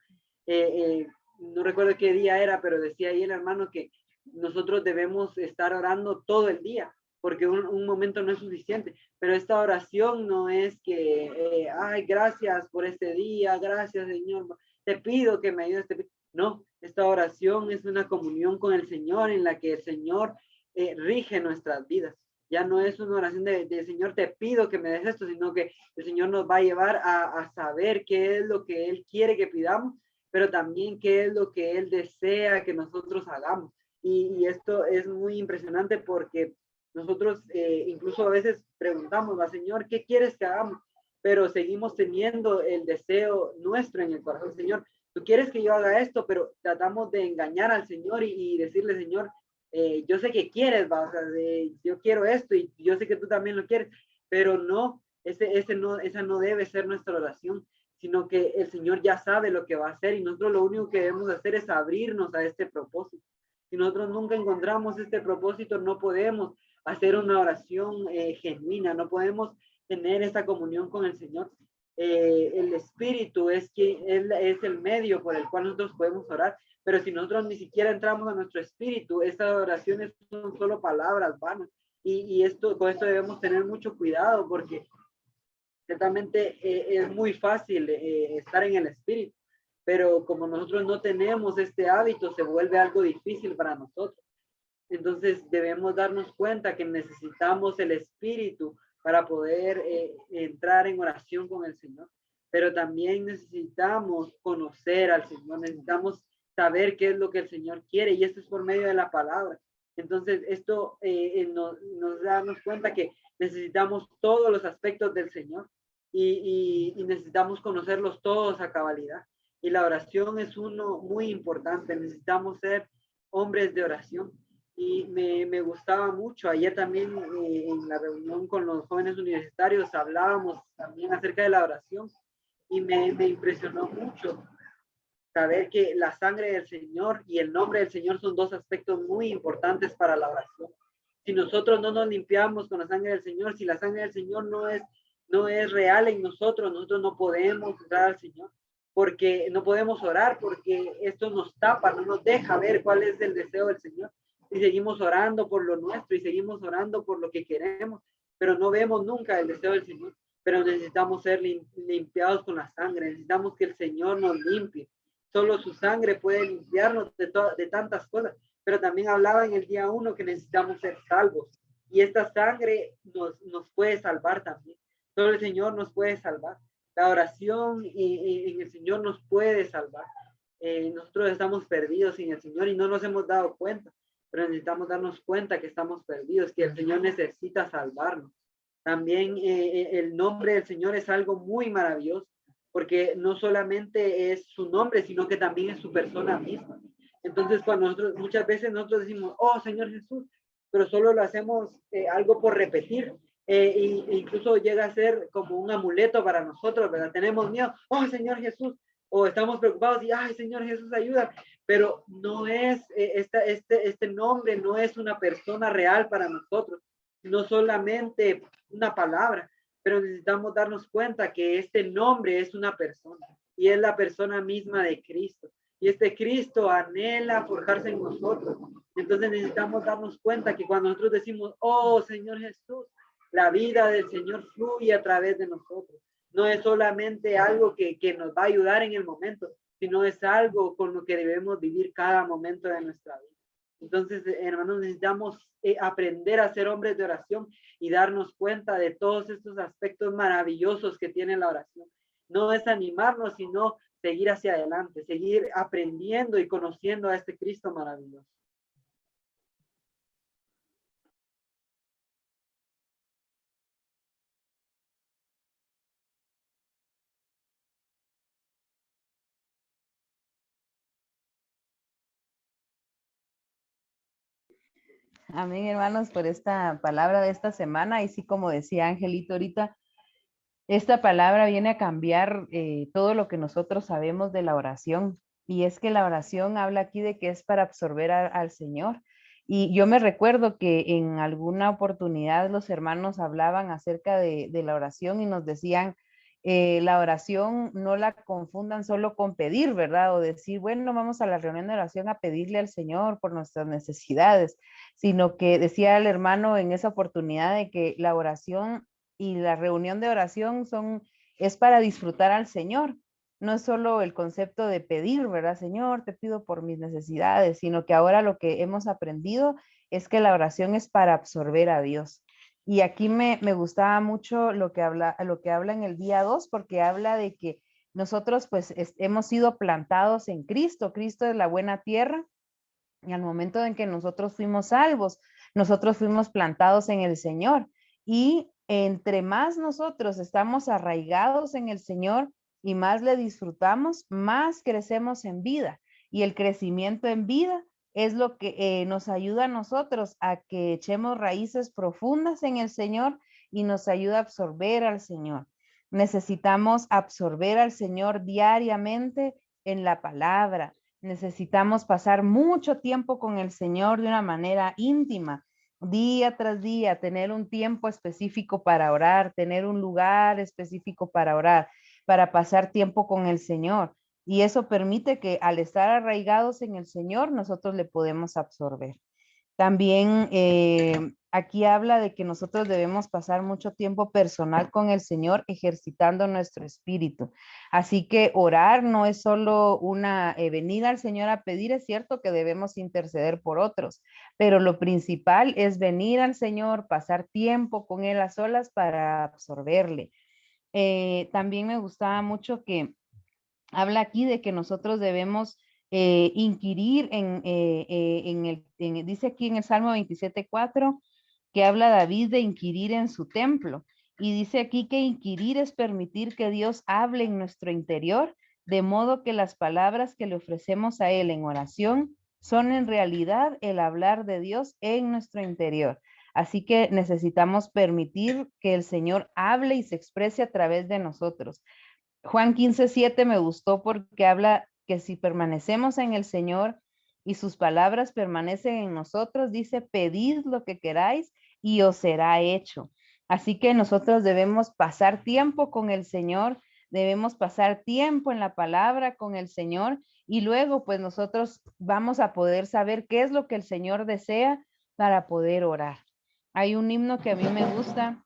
No recuerdo qué día era, pero decía ahí el hermano que nosotros debemos estar orando todo el día, porque un momento no es suficiente, pero esta oración no es que, ay, gracias por este día, gracias Señor, te pido que me ayudes, no, esta oración es una comunión con el Señor en la que el Señor rige nuestras vidas. Ya no es una oración de Señor, te pido que me des esto, sino que el Señor nos va a llevar a saber qué es lo que Él quiere que pidamos, pero también qué es lo que Él desea que nosotros hagamos. Y esto es muy impresionante porque nosotros incluso a veces preguntamos al Señor, ¿qué quieres que hagamos? Pero seguimos teniendo el deseo nuestro en el corazón. Señor, tú quieres que yo haga esto, pero tratamos de engañar al Señor y decirle, Señor, yo sé que quieres, ¿va? O sea, yo quiero esto y yo sé que tú también lo quieres, pero no, esa no debe ser nuestra oración, sino que el Señor ya sabe lo que va a hacer y nosotros lo único que debemos hacer es abrirnos a este propósito. Si nosotros nunca encontramos este propósito, no podemos hacer una oración genuina, no podemos tener esa comunión con el Señor. El Espíritu es el medio por el cual nosotros podemos orar, pero si nosotros ni siquiera entramos a nuestro espíritu, estas oraciones son solo palabras vanas. Y con esto debemos tener mucho cuidado porque ciertamente es muy fácil estar en el espíritu, pero como nosotros no tenemos este hábito, se vuelve algo difícil para nosotros. Entonces debemos darnos cuenta que necesitamos el espíritu para poder entrar en oración con el Señor, pero también necesitamos conocer al Señor, necesitamos saber qué es lo que el Señor quiere, y esto es por medio de la palabra. Entonces esto nos damos cuenta que necesitamos todos los aspectos del Señor y necesitamos conocerlos todos a cabalidad. Y la oración es uno muy importante, necesitamos ser hombres de oración. Y me gustaba mucho, ayer también en la reunión con los jóvenes universitarios hablábamos también acerca de la oración y me impresionó mucho saber que la sangre del Señor y el nombre del Señor son dos aspectos muy importantes para la oración. Si nosotros no nos limpiamos con la sangre del Señor, si la sangre del Señor no es real en nosotros no podemos entrar al Señor, porque no podemos orar, porque esto nos tapa, no nos deja ver cuál es el deseo del Señor. Y seguimos orando por lo nuestro y seguimos orando por lo que queremos, pero no vemos nunca el deseo del Señor. Pero necesitamos ser limpiados con la sangre, necesitamos que el Señor nos limpie. Solo su sangre puede limpiarnos de tantas cosas, pero también hablaba en el día 1 que necesitamos ser salvos, y esta sangre nos puede salvar también. Solo el Señor nos puede salvar. La oración en el Señor nos puede salvar. Nosotros estamos perdidos sin el Señor y no nos hemos dado cuenta, pero necesitamos darnos cuenta que estamos perdidos, que el Señor necesita salvarnos. También el nombre del Señor es algo muy maravilloso, porque no solamente es su nombre, sino que también es su persona misma. Entonces, muchas veces nosotros decimos, oh Señor Jesús, pero solo lo hacemos algo por repetir. E incluso llega a ser como un amuleto para nosotros, ¿verdad? Tenemos miedo, oh Señor Jesús, o estamos preocupados y, ay Señor Jesús, ayuda, pero no es, este nombre no es una persona real para nosotros, no solamente una palabra, pero necesitamos darnos cuenta que este nombre es una persona y es la persona misma de Cristo. Y este Cristo anhela forjarse en nosotros. Entonces necesitamos darnos cuenta que cuando nosotros decimos, oh Señor Jesús, la vida del Señor fluye a través de nosotros. No es solamente algo que nos va a ayudar en el momento, sino es algo con lo que debemos vivir cada momento de nuestra vida. Entonces, hermanos, necesitamos aprender a ser hombres de oración y darnos cuenta de todos estos aspectos maravillosos que tiene la oración. No desanimarnos, sino seguir hacia adelante, seguir aprendiendo y conociendo a este Cristo maravilloso. Amén, hermanos, por esta palabra de esta semana. Y sí, como decía Angelito ahorita, esta palabra viene a cambiar todo lo que nosotros sabemos de la oración. Y es que la oración habla aquí de que es para absorber al Señor. Y yo me recuerdo que en alguna oportunidad los hermanos hablaban acerca de la oración y nos decían, la oración no la confundan solo con pedir, ¿verdad? O decir, bueno, vamos a la reunión de oración a pedirle al Señor por nuestras necesidades, sino que decía el hermano en esa oportunidad de que la oración y la reunión de oración es para disfrutar al Señor. No es solo el concepto de pedir, ¿verdad? Señor, te pido por mis necesidades, sino que ahora lo que hemos aprendido es que la oración es para absorber a Dios. Y aquí me gustaba mucho lo que habla en el día 2, porque habla de que nosotros pues hemos sido plantados en Cristo. Cristo es la buena tierra. Y al momento en que nosotros fuimos salvos, nosotros fuimos plantados en el Señor. Y entre más nosotros estamos arraigados en el Señor y más le disfrutamos, más crecemos en vida. Y el crecimiento en vida es lo que nos ayuda a nosotros a que echemos raíces profundas en el Señor y nos ayuda a absorber al Señor. Necesitamos absorber al Señor diariamente en la palabra. Necesitamos pasar mucho tiempo con el Señor de una manera íntima, día tras día, tener un tiempo específico para orar, tener un lugar específico para orar, para pasar tiempo con el Señor. Y eso permite que al estar arraigados en el Señor, nosotros le podemos absorber. También aquí habla de que nosotros debemos pasar mucho tiempo personal con el Señor ejercitando nuestro espíritu. Así que orar no es solo una venida al Señor a pedir, es cierto que debemos interceder por otros, pero lo principal es venir al Señor, pasar tiempo con Él a solas para absorberle. También me gustaba mucho que habla aquí de que nosotros debemos inquirir dice aquí en el Salmo 27:4, que habla David de inquirir en su templo. Y dice aquí que inquirir es permitir que Dios hable en nuestro interior, de modo que las palabras que le ofrecemos a Él en oración son en realidad el hablar de Dios en nuestro interior. Así que necesitamos permitir que el Señor hable y se exprese a través de nosotros. Juan 15:7 me gustó porque habla que si permanecemos en el Señor y sus palabras permanecen en nosotros, dice, pedid lo que queráis y os será hecho. Así que nosotros debemos pasar tiempo con el Señor, debemos pasar tiempo en la palabra con el Señor y luego pues nosotros vamos a poder saber qué es lo que el Señor desea para poder orar. Hay un himno que a mí me gusta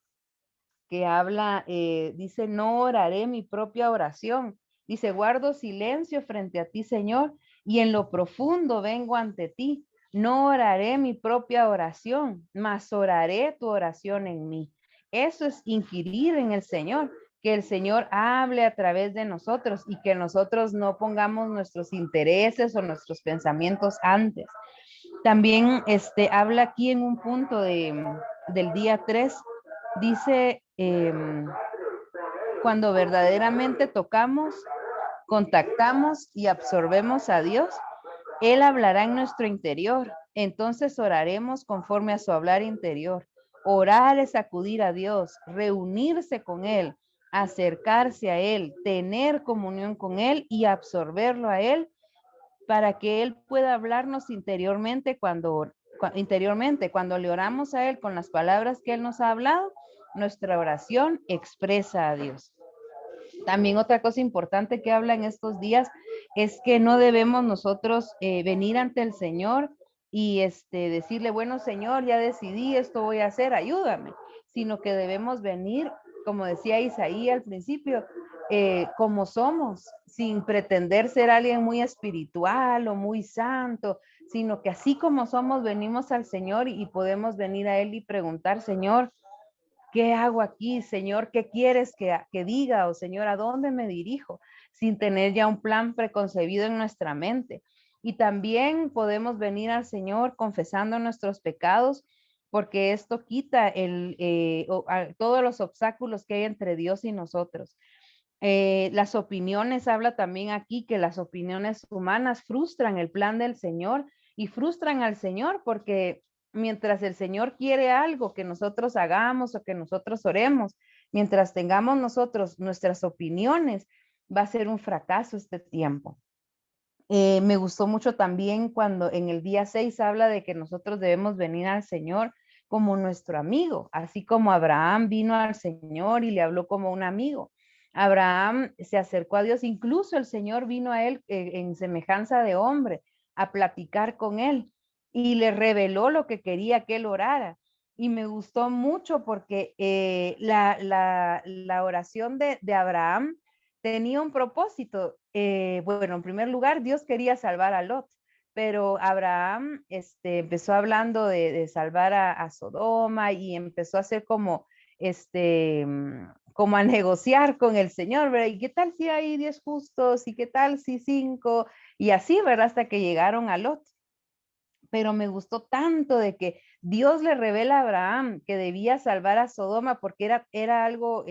que habla, dice, no oraré mi propia oración. Dice, guardo silencio frente a ti, Señor, y en lo profundo vengo ante ti. No oraré mi propia oración, mas oraré tu oración en mí. Eso es inquirir en el Señor, que el Señor hable a través de nosotros y que nosotros no pongamos nuestros intereses o nuestros pensamientos antes. También habla aquí en un punto del día 3, dice, cuando verdaderamente tocamos, contactamos y absorbemos a Dios, Él hablará en nuestro interior. Entonces oraremos conforme a su hablar interior. Orar es acudir a Dios, reunirse con Él, acercarse a Él, tener comunión con Él y absorberlo a Él para que Él pueda hablarnos interiormente cuando le oramos a Él con las palabras que Él nos ha hablado, nuestra oración expresa a Dios. También otra cosa importante que habla en estos días es que no debemos nosotros venir ante el Señor y decirle, bueno, Señor, ya decidí, esto voy a hacer, ayúdame, sino que debemos venir, como decía Isaí al principio, como somos, sin pretender ser alguien muy espiritual o muy santo, sino que así como somos, venimos al Señor y podemos venir a Él y preguntar, Señor, ¿qué hago aquí, Señor? ¿Qué quieres que diga? O Señor, ¿a dónde me dirijo? Sin tener ya un plan preconcebido en nuestra mente. Y también podemos venir al Señor confesando nuestros pecados, porque esto quita todos los obstáculos que hay entre Dios y nosotros. Las opiniones, habla también aquí que las opiniones humanas frustran el plan del Señor y frustran al Señor, porque mientras el Señor quiere algo que nosotros hagamos o que nosotros oremos, mientras tengamos nosotros nuestras opiniones, va a ser un fracaso este tiempo. Me gustó mucho también cuando en el día 6 habla de que nosotros debemos venir al Señor como nuestro amigo, así como Abraham vino al Señor y le habló como un amigo. Abraham se acercó a Dios, incluso el Señor vino a él en semejanza de hombre a platicar con él y le reveló lo que quería que él orara. Y me gustó mucho porque la oración de Abraham tenía un propósito. Bueno, en primer lugar, Dios quería salvar a Lot, pero Abraham empezó hablando de salvar a Sodoma y empezó a hacer como, como a negociar con el Señor, ¿verdad? ¿Y qué tal si hay 10 justos? ¿Y qué tal si 5? Y así, ¿verdad? Hasta que llegaron a Lot. Pero me gustó tanto de que Dios le revela a Abraham que debía salvar a Sodoma porque era algo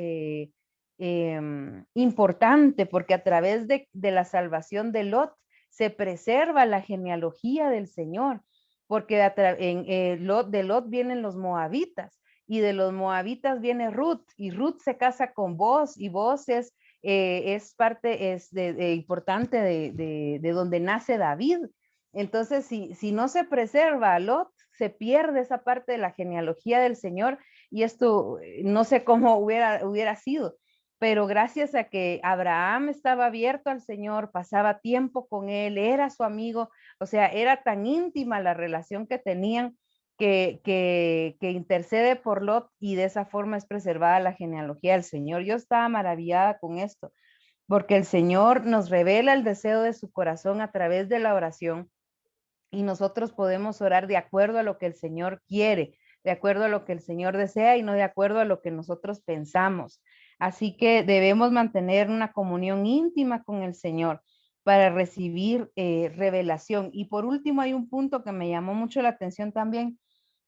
importante, porque a través de la salvación de Lot se preserva la genealogía del Señor, porque de Lot vienen los moabitas y de los moabitas viene Ruth y Ruth se casa con Boaz y Boaz es parte importante de donde nace David. Entonces, si no se preserva a Lot, se pierde esa parte de la genealogía del Señor y esto no sé cómo hubiera sido, pero gracias a que Abraham estaba abierto al Señor, pasaba tiempo con él, era su amigo, o sea, era tan íntima la relación que tenían que intercede por Lot y de esa forma es preservada la genealogía del Señor. Yo estaba maravillada con esto, porque el Señor nos revela el deseo de su corazón a través de la oración y nosotros podemos orar de acuerdo a lo que el Señor quiere, de acuerdo a lo que el Señor desea y no de acuerdo a lo que nosotros pensamos. Así que debemos mantener una comunión íntima con el Señor para recibir revelación. Y por último, hay un punto que me llamó mucho la atención también,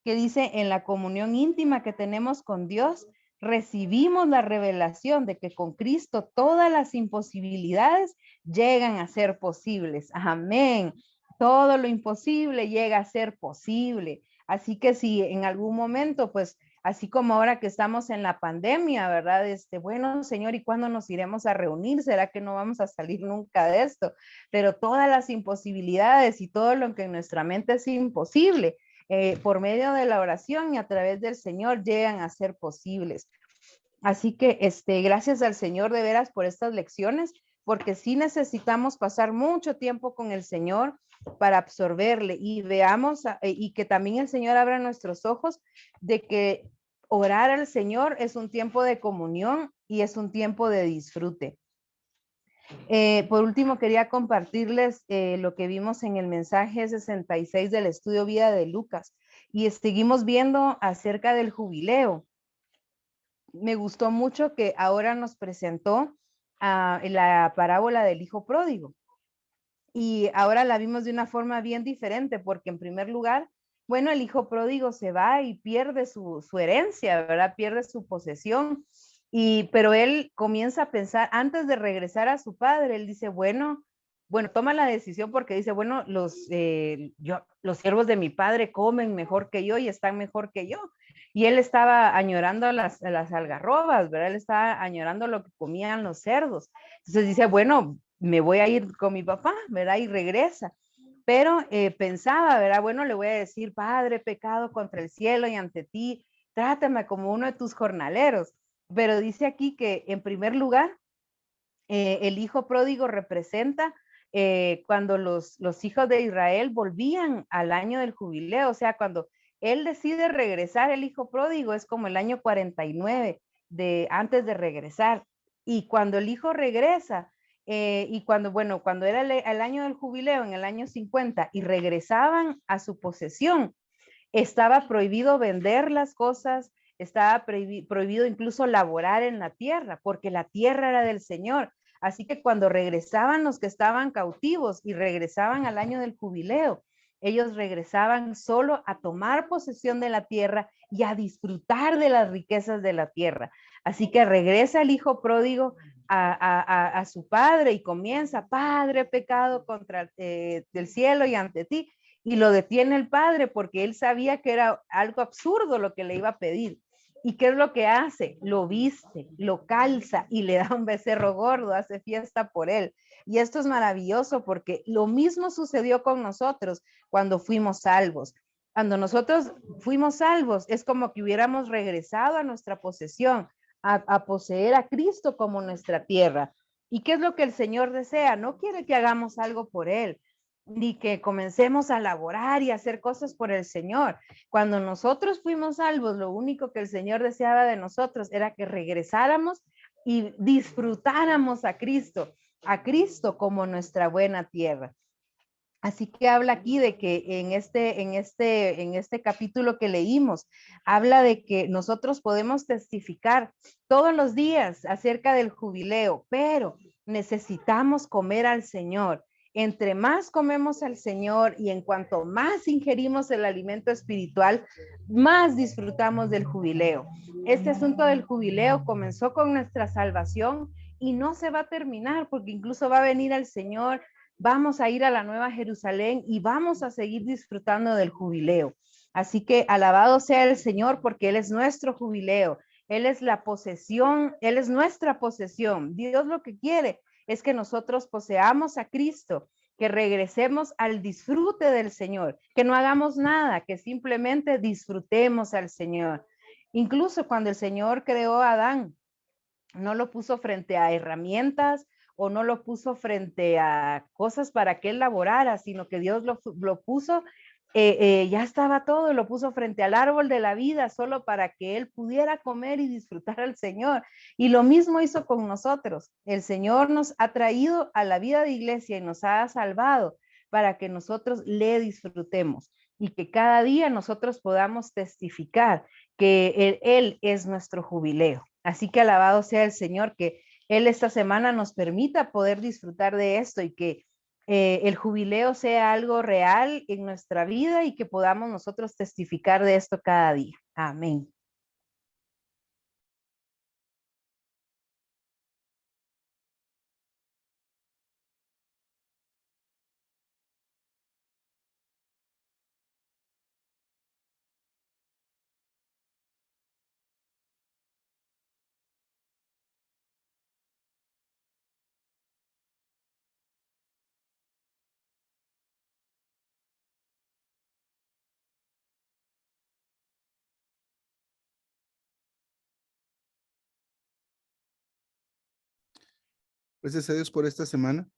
que dice, en la comunión íntima que tenemos con Dios, recibimos la revelación de que con Cristo todas las imposibilidades llegan a ser posibles. Amén. Todo lo imposible llega a ser posible. Así que si en algún momento, pues, así como ahora que estamos en la pandemia, ¿verdad? Bueno, Señor, ¿y cuándo nos iremos a reunir? ¿Será que no vamos a salir nunca de esto? Pero todas las imposibilidades y todo lo que en nuestra mente es imposible, por medio de la oración y a través del Señor llegan a ser posibles. Así que gracias al Señor de veras por estas lecciones, porque sí necesitamos pasar mucho tiempo con el Señor para absorberle y veamos y que también el Señor abra nuestros ojos de que orar al Señor es un tiempo de comunión y es un tiempo de disfrute. Por último, quería compartirles lo que vimos en el mensaje 66 del estudio Vida de Lucas y seguimos viendo acerca del jubileo. Me gustó mucho que ahora nos presentó la parábola del hijo pródigo. Y ahora la vimos de una forma bien diferente, porque en primer lugar, bueno, el hijo pródigo se va y pierde su herencia, ¿verdad? Pierde su posesión. Pero él comienza a pensar, antes de regresar a su padre, él dice, bueno, toma la decisión porque dice, bueno, los siervos de mi padre comen mejor que yo y están mejor que yo. Y él estaba añorando las algarrobas, ¿verdad? Él estaba añorando lo que comían los cerdos. Entonces dice, bueno, me voy a ir con mi papá, ¿verdad? Y regresa. Pero pensaba, ¿verdad? Bueno, le voy a decir, Padre, pecado contra el cielo y ante ti, trátame como uno de tus jornaleros. Pero dice aquí que en primer lugar, el hijo pródigo representa cuando los hijos de Israel volvían al año del jubileo, o sea, cuando él decide regresar, el hijo pródigo es como el año 49 antes de regresar. Y cuando el hijo regresa, y cuando era el año del jubileo, en el año 50, y regresaban a su posesión, estaba prohibido vender las cosas, estaba prohibido incluso laborar en la tierra, porque la tierra era del Señor. Así que cuando regresaban los que estaban cautivos y regresaban al año del jubileo, ellos regresaban solo a tomar posesión de la tierra y a disfrutar de las riquezas de la tierra. Así que regresa el hijo pródigo a su padre y comienza: Padre, he pecado contra el cielo y ante ti. Y lo detiene el padre porque él sabía que era algo absurdo lo que le iba a pedir. ¿Y qué es lo que hace? Lo viste, lo calza y le da un becerro gordo, hace fiesta por él. Y esto es maravilloso porque lo mismo sucedió con nosotros cuando fuimos salvos. Cuando nosotros fuimos salvos, es como que hubiéramos regresado a nuestra posesión, a poseer a Cristo como nuestra tierra. ¿Y qué es lo que el Señor desea? No quiere que hagamos algo por Él, ni que comencemos a laborar y hacer cosas por el Señor. Cuando nosotros fuimos salvos, lo único que el Señor deseaba de nosotros era que regresáramos y disfrutáramos a Cristo como nuestra buena tierra. Así que habla aquí de que en este capítulo que leímos, habla de que nosotros podemos testificar todos los días acerca del jubileo, pero necesitamos comer al Señor. Entre más comemos al Señor y en cuanto más ingerimos el alimento espiritual, más disfrutamos del jubileo. Este asunto del jubileo comenzó con nuestra salvación y no se va a terminar, porque incluso va a venir el Señor. Vamos a ir a la Nueva Jerusalén y vamos a seguir disfrutando del jubileo. Así que alabado sea el Señor, porque Él es nuestro jubileo. Él es la posesión, Él es nuestra posesión. Dios lo que quiere es que nosotros poseamos a Cristo, que regresemos al disfrute del Señor, que no hagamos nada, que simplemente disfrutemos al Señor. Incluso cuando el Señor creó a Adán, no lo puso frente a herramientas o no lo puso frente a cosas para que él laborara, sino que Dios lo puso, ya estaba todo, lo puso frente al árbol de la vida solo para que él pudiera comer y disfrutar al Señor. Y lo mismo hizo con nosotros. El Señor nos ha traído a la vida de iglesia y nos ha salvado para que nosotros le disfrutemos y que cada día nosotros podamos testificar que Él es nuestro jubileo. Así que alabado sea el Señor, que Él esta semana nos permita poder disfrutar de esto y que el jubileo sea algo real en nuestra vida y que podamos nosotros testificar de esto cada día. Amén. Gracias a Dios por esta semana.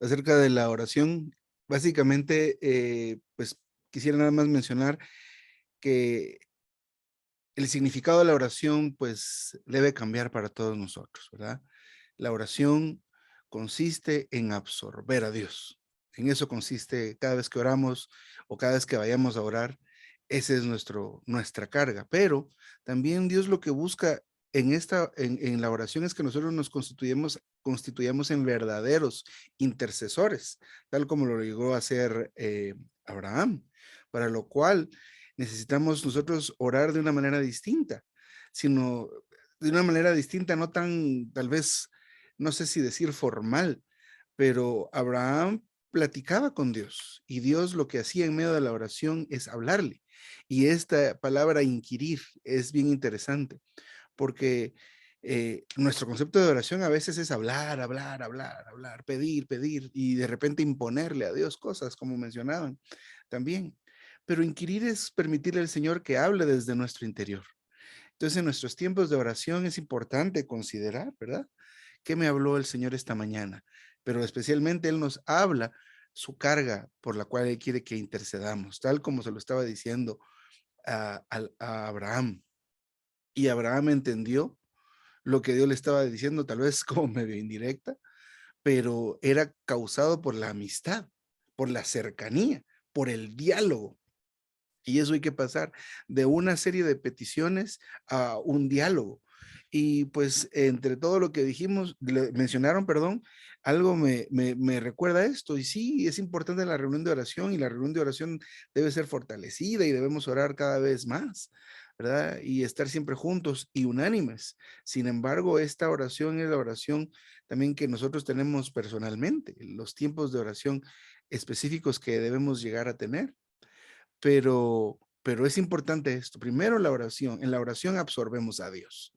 Acerca de la oración, básicamente, pues quisiera nada más mencionar que el significado de la oración, pues debe cambiar para todos nosotros, ¿verdad? La oración consiste en absorber a Dios. En eso consiste cada vez que oramos o cada vez que vayamos a orar. Esa es nuestra carga. Pero también Dios lo que busca en la oración es que nosotros nos constituyamos en verdaderos intercesores, tal como lo llegó a hacer Abraham, para lo cual necesitamos nosotros orar de una manera distinta, sino de una manera distinta, no tan, tal vez, no sé si decir formal, pero Abraham platicaba con Dios y Dios lo que hacía en medio de la oración es hablarle. Y esta palabra inquirir es bien interesante porque nuestro concepto de oración a veces es hablar, pedir y de repente imponerle a Dios cosas como mencionaban también. Pero inquirir es permitirle al Señor que hable desde nuestro interior. Entonces, en nuestros tiempos de oración es importante considerar, ¿verdad? ¿Qué me habló el Señor esta mañana? Pero especialmente Él nos habla su carga por la cual Él quiere que intercedamos, tal como se lo estaba diciendo a Abraham. Y Abraham entendió lo que Dios le estaba diciendo, tal vez como medio indirecta, pero era causado por la amistad, por la cercanía, por el diálogo. Y eso hay que pasar de una serie de peticiones a un diálogo. Y pues entre todo lo que dijimos, mencionaron, perdón, algo me recuerda esto. Y sí, es importante la reunión de oración, y la reunión de oración debe ser fortalecida y debemos orar cada vez más, ¿verdad? Y estar siempre juntos y unánimes. Sin embargo, esta oración es la oración también que nosotros tenemos personalmente, los tiempos de oración específicos que debemos llegar a tener. Pero es importante esto. Primero la oración. En la oración absorbemos a Dios.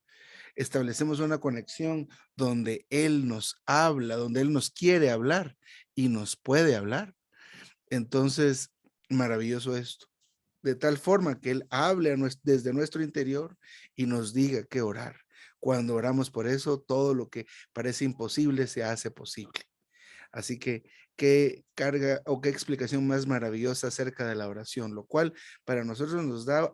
Establecemos una conexión donde Él nos habla, donde Él nos quiere hablar y nos puede hablar. Entonces, maravilloso esto. De tal forma que Él hable desde nuestro interior y nos diga qué orar. Cuando oramos por eso, todo lo que parece imposible se hace posible. Así que qué carga o qué explicación más maravillosa acerca de la oración, lo cual para nosotros nos da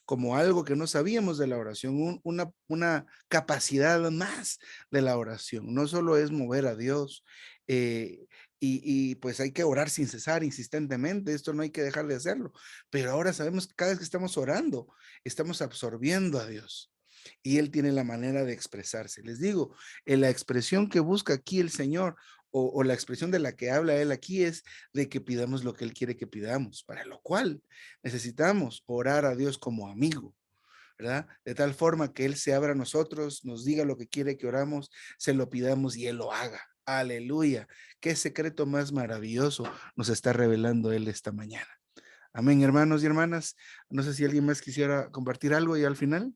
como algo que no sabíamos de la oración, una capacidad más de la oración. No solo es mover a Dios, y pues hay que orar sin cesar, insistentemente, esto no hay que dejar de hacerlo, pero ahora sabemos que cada vez que estamos orando, estamos absorbiendo a Dios. Y Él tiene la manera de expresarse. Les digo, en la expresión que busca aquí el Señor, o la expresión de la que habla Él aquí, es de que pidamos lo que Él quiere que pidamos, para lo cual necesitamos orar a Dios como amigo, ¿verdad? De tal forma que Él se abra a nosotros, nos diga lo que quiere que oramos, se lo pidamos y Él lo haga. Aleluya. Qué secreto más maravilloso nos está revelando Él esta mañana. Amén, hermanos y hermanas. No sé si alguien más quisiera compartir algo y al final.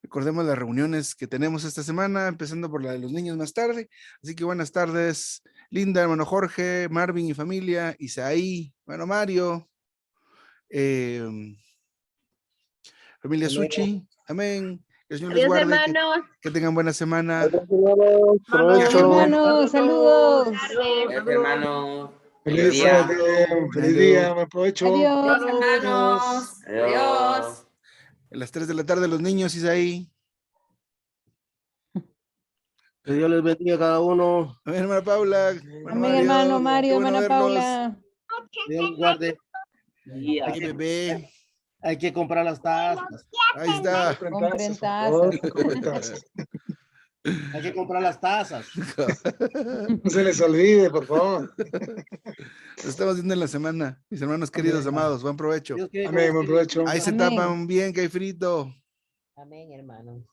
Recordemos las reuniones que tenemos esta semana, empezando por la de los niños más tarde. Así que buenas tardes, Linda, hermano Jorge, Marvin y familia, Isaí, hermano Mario, familia Suchi, amén. Que el Señor les Adiós, guarde, hermanos. que tengan buena semana. Provecho. Hermanos, saludos. Tarde. Hermanos, feliz Feliz día. tarde, feliz día, me aprovecho. Adiós. Hermanos. Adiós. A las 3 de la tarde los niños, Isaí. Que Dios les bendiga a cada uno. Amén, hermana Paula. hermano Amén, hermano Qué Mario, bueno hermana verlos. Paula. Que Dios les guarde. Aquí, bebé. Hay que comprar las tazas. Ahí está. Compren Compren tazas. tazas. Hay que comprar las tazas. No se les olvide, por favor. Nos estamos viendo en la semana, mis hermanos queridos, amados. Buen provecho. Dios quiere Amén, buen provecho. Ahí se Amén. tapan bien, que hay frito. Amén, hermanos.